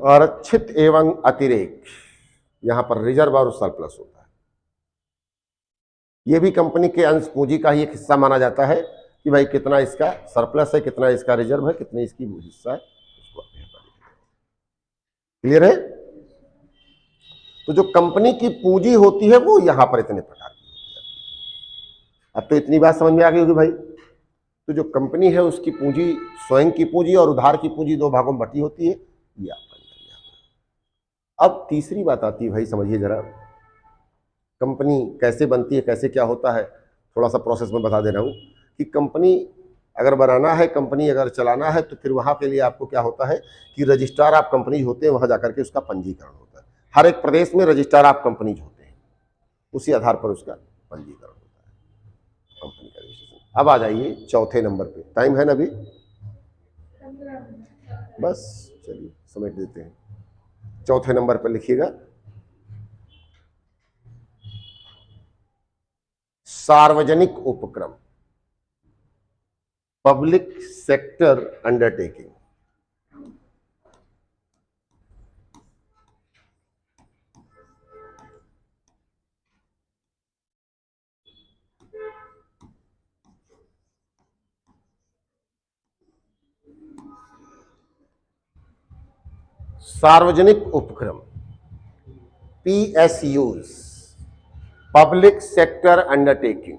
आरक्षित एवं अतिरेक, यहां पर रिजर्व और सरप्लस होता है। यह भी कंपनी के अंश पूंजी का ही एक हिस्सा माना जाता है कि भाई कितना इसका सरप्लस है, कितना इसका रिजर्व है, कितनी इसकी हिस्सा है, उसको क्लियर है। तो जो कंपनी की पूंजी होती है वो यहां पर इतने प्रकार की होती है। अब तो इतनी बात समझ में आ गई होगी भाई। तो जो कंपनी है उसकी पूंजी, स्वयं की पूंजी और उधार की पूंजी 2 भागों में बटी होती है, ये आपका। अब तीसरी बात आती है भाई, समझिए जरा, कंपनी कैसे बनती है, कैसे क्या होता है, थोड़ा सा प्रोसेस में बता दे रहा हूं कि कंपनी अगर बनाना है, कंपनी अगर चलाना है, तो फिर वहां के लिए आपको क्या होता है कि रजिस्ट्रार ऑफ कंपनीज होते हैं, वहां जाकर के उसका पंजीकरण होता है। हर एक प्रदेश में रजिस्ट्रार ऑफ कंपनीज होते हैं, उसी आधार पर उसका पंजीकरण होता है, कंपनी का रजिस्ट्रेशन। अब आ जाइए चौथे नंबर पे, टाइम है ना अभी? बस चलिए समेट देते हैं। चौथे नंबर पर लिखिएगा सार्वजनिक उपक्रम, पब्लिक सेक्टर अंडरटेकिंग। सार्वजनिक उपक्रम, PSUs, पब्लिक सेक्टर अंडरटेकिंग।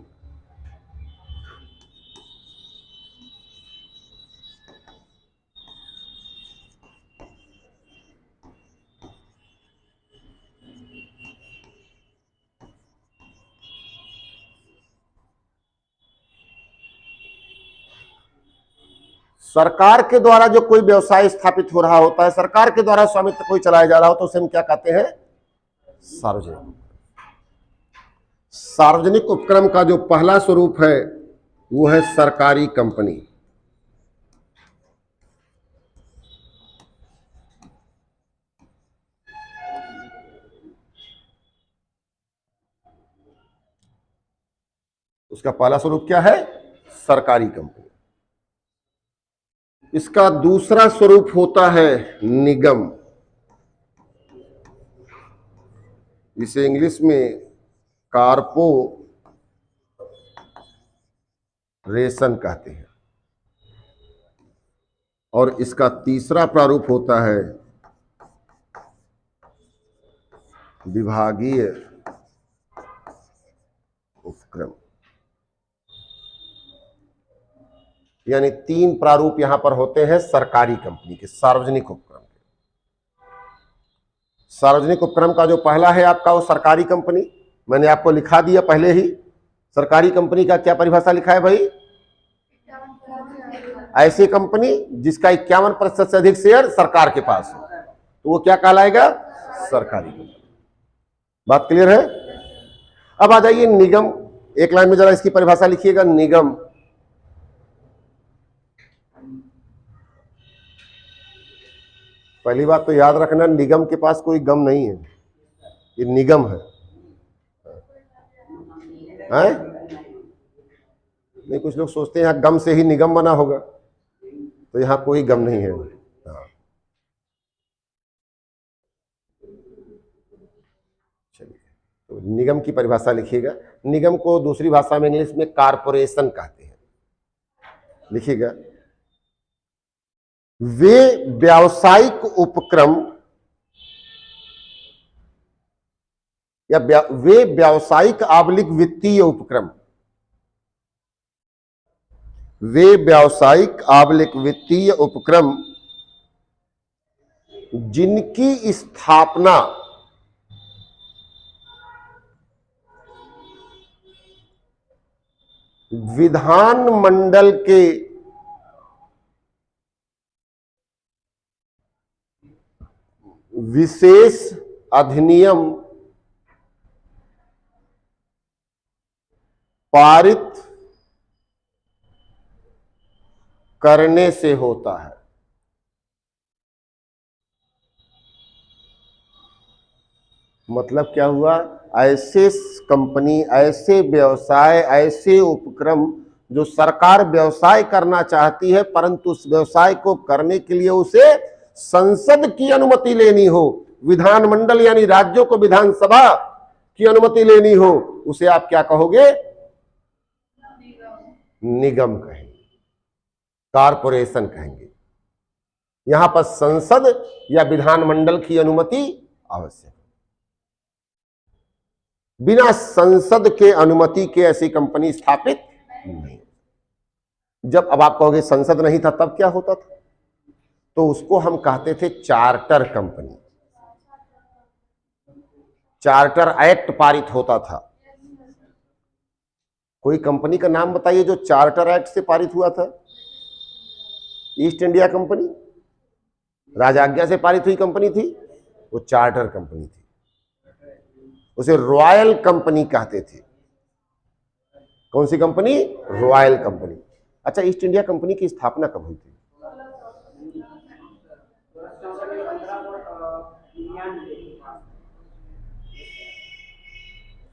सरकार के द्वारा जो कोई व्यवसाय स्थापित हो रहा होता है, सरकार के द्वारा स्वामित्व कोई चलाया जा रहा हो, तो उसे हम क्या कहते हैं? सार्वजनिक। सार्वजनिक उपक्रम का जो पहला स्वरूप है वो है सरकारी कंपनी। उसका पहला स्वरूप क्या है? सरकारी कंपनी। इसका दूसरा स्वरूप होता है निगम, इसे इंग्लिश में कारपोरेशन कहते हैं। और इसका तीसरा प्रारूप होता है विभागीय उपक्रम। यानी तीन प्रारूप यहां पर होते हैं सरकारी कंपनी के, सार्वजनिक उपक्रम के। सार्वजनिक उपक्रम का जो पहला है आपका वो सरकारी कंपनी, मैंने आपको लिखा दिया पहले ही। सरकारी कंपनी का क्या परिभाषा लिखा है भाई? ऐसी कंपनी जिसका 51% से अधिक शेयर सरकार के पास हो, तो वो क्या कहलाएगा? सरकारी कंपनी। बात क्लियर है? अब आ जाइए निगम। एक लाइन में जरा इसकी परिभाषा लिखिएगा। निगम, पहली बात तो याद रखना, निगम के पास कोई गम नहीं है, ये निगम है। नहीं, कुछ लोग सोचते हैं यहां गम से ही निगम बना होगा, तो यहां कोई गम नहीं है। चलिए, तो निगम की परिभाषा लिखिएगा। निगम को दूसरी भाषा में इंग्लिश में कारपोरेशन कहते हैं। लिखिएगा, वे व्यावसायिक उपक्रम या वे व्यावसायिक आबलिक वित्तीय उपक्रम, वे व्यावसायिक आबलिक वित्तीय उपक्रम जिनकी स्थापना विधानमंडल के विशेष अधिनियम पारित करने से होता है। मतलब क्या हुआ? ऐसे कंपनी, ऐसे व्यवसाय, ऐसे उपक्रम जो सरकार व्यवसाय करना चाहती है, परंतु उस व्यवसाय को करने के लिए उसे संसद की अनुमति लेनी हो, विधानमंडल यानी राज्यों को विधानसभा की अनुमति लेनी हो, उसे आप क्या कहोगे? निगम कहेंगे, कारपोरेशन कहेंगे। यहां पर संसद या विधानमंडल की अनुमति आवश्यक। बिना संसद के अनुमति के ऐसी कंपनी स्थापित नहीं। जब अब आप कहोगे संसद नहीं था तब क्या होता था, तो उसको हम कहते थे चार्टर कंपनी। चार्टर एक्ट पारित होता था। कोई कंपनी का नाम बताइए जो चार्टर एक्ट से पारित हुआ था? ईस्ट इंडिया कंपनी राजाज्ञा से पारित हुई कंपनी थी, वो चार्टर कंपनी थी। उसे रॉयल कंपनी कहते थे। कौन सी कंपनी? Royal company. अच्छा, ईस्ट इंडिया कंपनी की स्थापना कब हुई थी?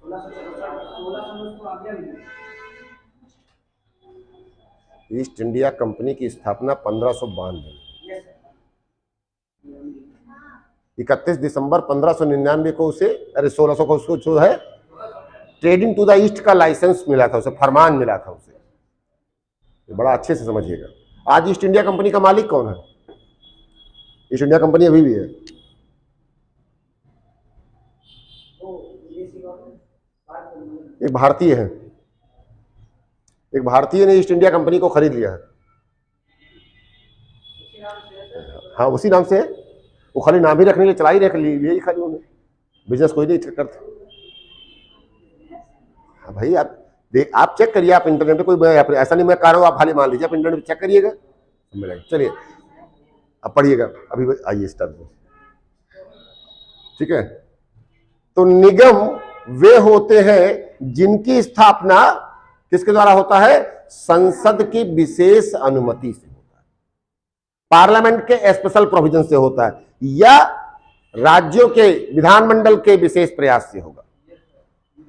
16 16 में उसको आज्ञा मिली। ईस्ट इंडिया कंपनी की स्थापना 1592, यस सर। 31 दिसंबर 1599 को उसे, अरे 1600 को उसको जो है ट्रेडिंग टू द ईस्ट का लाइसेंस मिला था, उसे फरमान मिला था उसे। ये बड़ा अच्छे से समझिएगा। आज ईस्ट इंडिया कंपनी का मालिक कौन है? ईस्ट इंडिया कंपनी अभी भी है। एक भारतीय है, एक भारतीय ने ईस्ट इंडिया कंपनी को खरीद लिया है। हाँ उसी नाम से है। वो खाली नाम ही रखने के लिए चला ही रख लिए खाली उन्होंने, बिजनेस कोई नहीं करते। हाँ भाई आप देख, आप चेक करिए, आप इंटरनेट पे, कोई ऐसा नहीं मैं कह रहा हूँ, आप खाली मान लीजिए, आप इंटरनेट पे चेक करिएगा मिलेगा। चलिए अब पढ़िएगा, अभी आइए स्टार्ट। ठीक है, तो निगम वे होते हैं जिनकी स्थापना किसके द्वारा होता है? संसद की विशेष अनुमति से होता है, पार्लियामेंट के स्पेशल प्रोविजन से होता है, या राज्यों के विधानमंडल के विशेष प्रयास से होगा।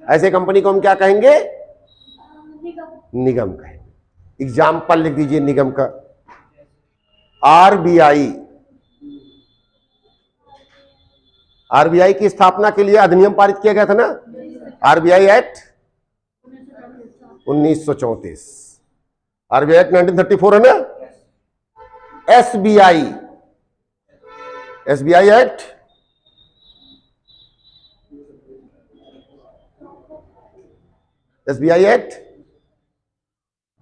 ऐसे कंपनी को हम क्या कहेंगे? निगम कहेंगे। एग्जाम्पल लिख दीजिए निगम का। आरबीआई, आरबीआई की स्थापना के लिए अधिनियम पारित किया गया था ना, आरबीआई एक्ट 1934, आरबीआई एक्ट 1934 है ना। SBI, SBI act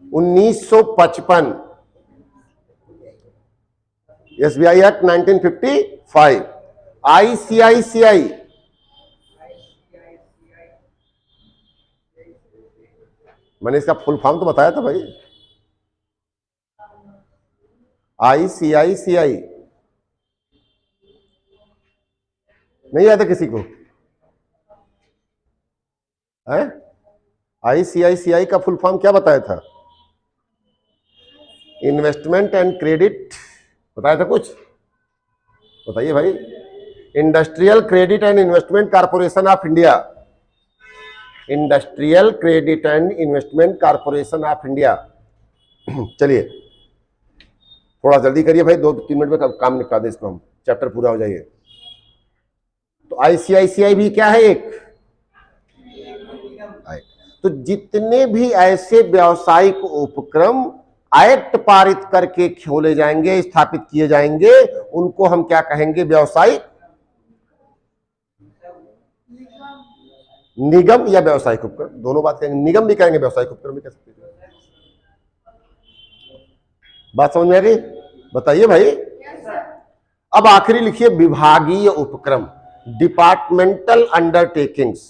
1955, SBI act 1955। ICICI, मैंने इसका फुल फॉर्म तो बताया था भाई। आईसीआईसीआई नहीं आता किसी को है? आईसीआईसीआई का फुल फॉर्म क्या बताया था? इन्वेस्टमेंट एंड क्रेडिट बताया था कुछ? बताइए भाई। Industrial credit and investment corporation of India, industrial credit and investment corporation of India. चलिए थोड़ा जल्दी करिए भाई, 2-3 मिनट में काम निपटा दे इसको, हम चैप्टर पूरा हो जाइए। तो आईसीआईसीआई भी क्या है? एक। तो जितने भी ऐसे व्यावसायिक उपक्रम एक्ट पारित करके खोले जाएंगे, स्थापित किए जाएंगे, उनको हम क्या कहेंगे? व्यावसायिक निगम या व्यावसायिक उपक्रम, दोनों बात कहेंगे। निगम भी कहेंगे, व्यावसायिक उपक्रम भी कह सकते हैं। बात समझ में आ गई? बताइए भाई। अब आखिरी लिखिए विभागीय उपक्रम, डिपार्टमेंटल अंडरटेकिंग्स।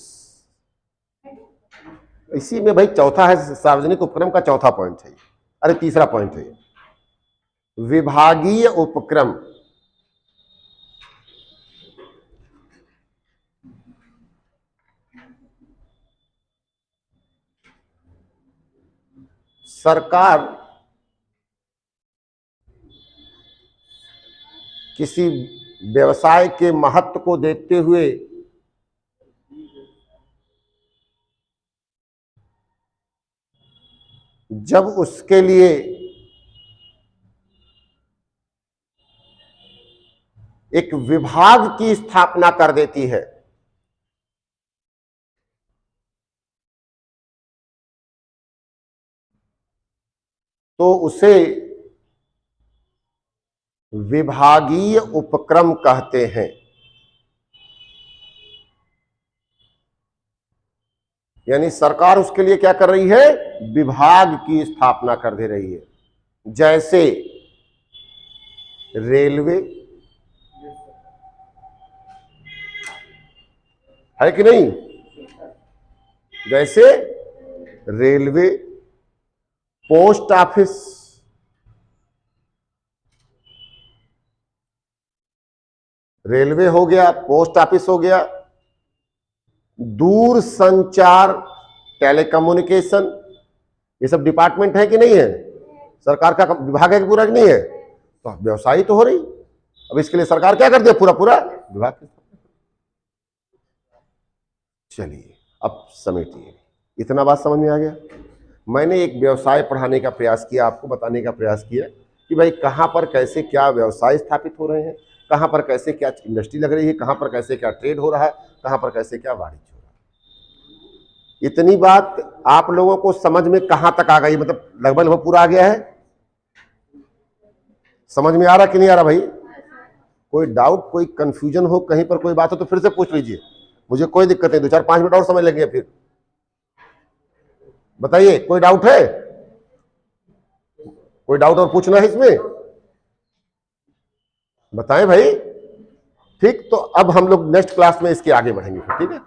इसी में भाई चौथा है, सार्वजनिक उपक्रम का चौथा पॉइंट है, अरे तीसरा पॉइंट है विभागीय उपक्रम। सरकार किसी व्यवसाय के महत्व को देखते हुए जब उसके लिए एक विभाग की स्थापना कर देती है, तो उसे विभागीय उपक्रम कहते हैं। यानी सरकार उसके लिए क्या कर रही है? विभाग की स्थापना कर दे रही है। जैसे रेलवे है कि नहीं? जैसे रेलवे, पोस्ट ऑफिस, रेलवे हो गया, पोस्ट ऑफिस हो गया, दूर संचार, टेलीकम्युनिकेशन, ये सब डिपार्टमेंट है कि नहीं है? सरकार का विभाग है कि पूरा कि नहीं है? तो व्यवसायी तो हो रही। अब इसके लिए सरकार क्या कर दिया? पूरा पूरा विभाग। चलिए अब समेटिए, इतना बात समझ में आ गया। मैंने एक व्यवसाय पढ़ाने का प्रयास किया, आपको बताने का प्रयास किया कि भाई कहाँ पर कैसे क्या व्यवसाय स्थापित हो रहे हैं, कहाँ पर कैसे क्या इंडस्ट्री लग रही है, कहाँ पर कैसे क्या ट्रेड हो रहा है, कहाँ पर कैसे क्या वाणिज्य हो रहा है। इतनी बात आप लोगों को समझ में कहाँ तक आ गई, मतलब लगभग लगभग पूरा आ गया है? समझ में आ रहा कि नहीं आ रहा भाई? कोई डाउट, कोई कंफ्यूजन हो, कहीं पर कोई बात हो तो फिर से पूछ लीजिए, मुझे कोई दिक्कत नहीं, 2-4-5 मिनट और समझ लेंगे। फिर बताइए, कोई डाउट है? कोई डाउट और पूछना है इसमें? बताएं भाई। ठीक, तो अब हम लोग नेक्स्ट क्लास में इसके आगे बढ़ेंगे, ठीक है।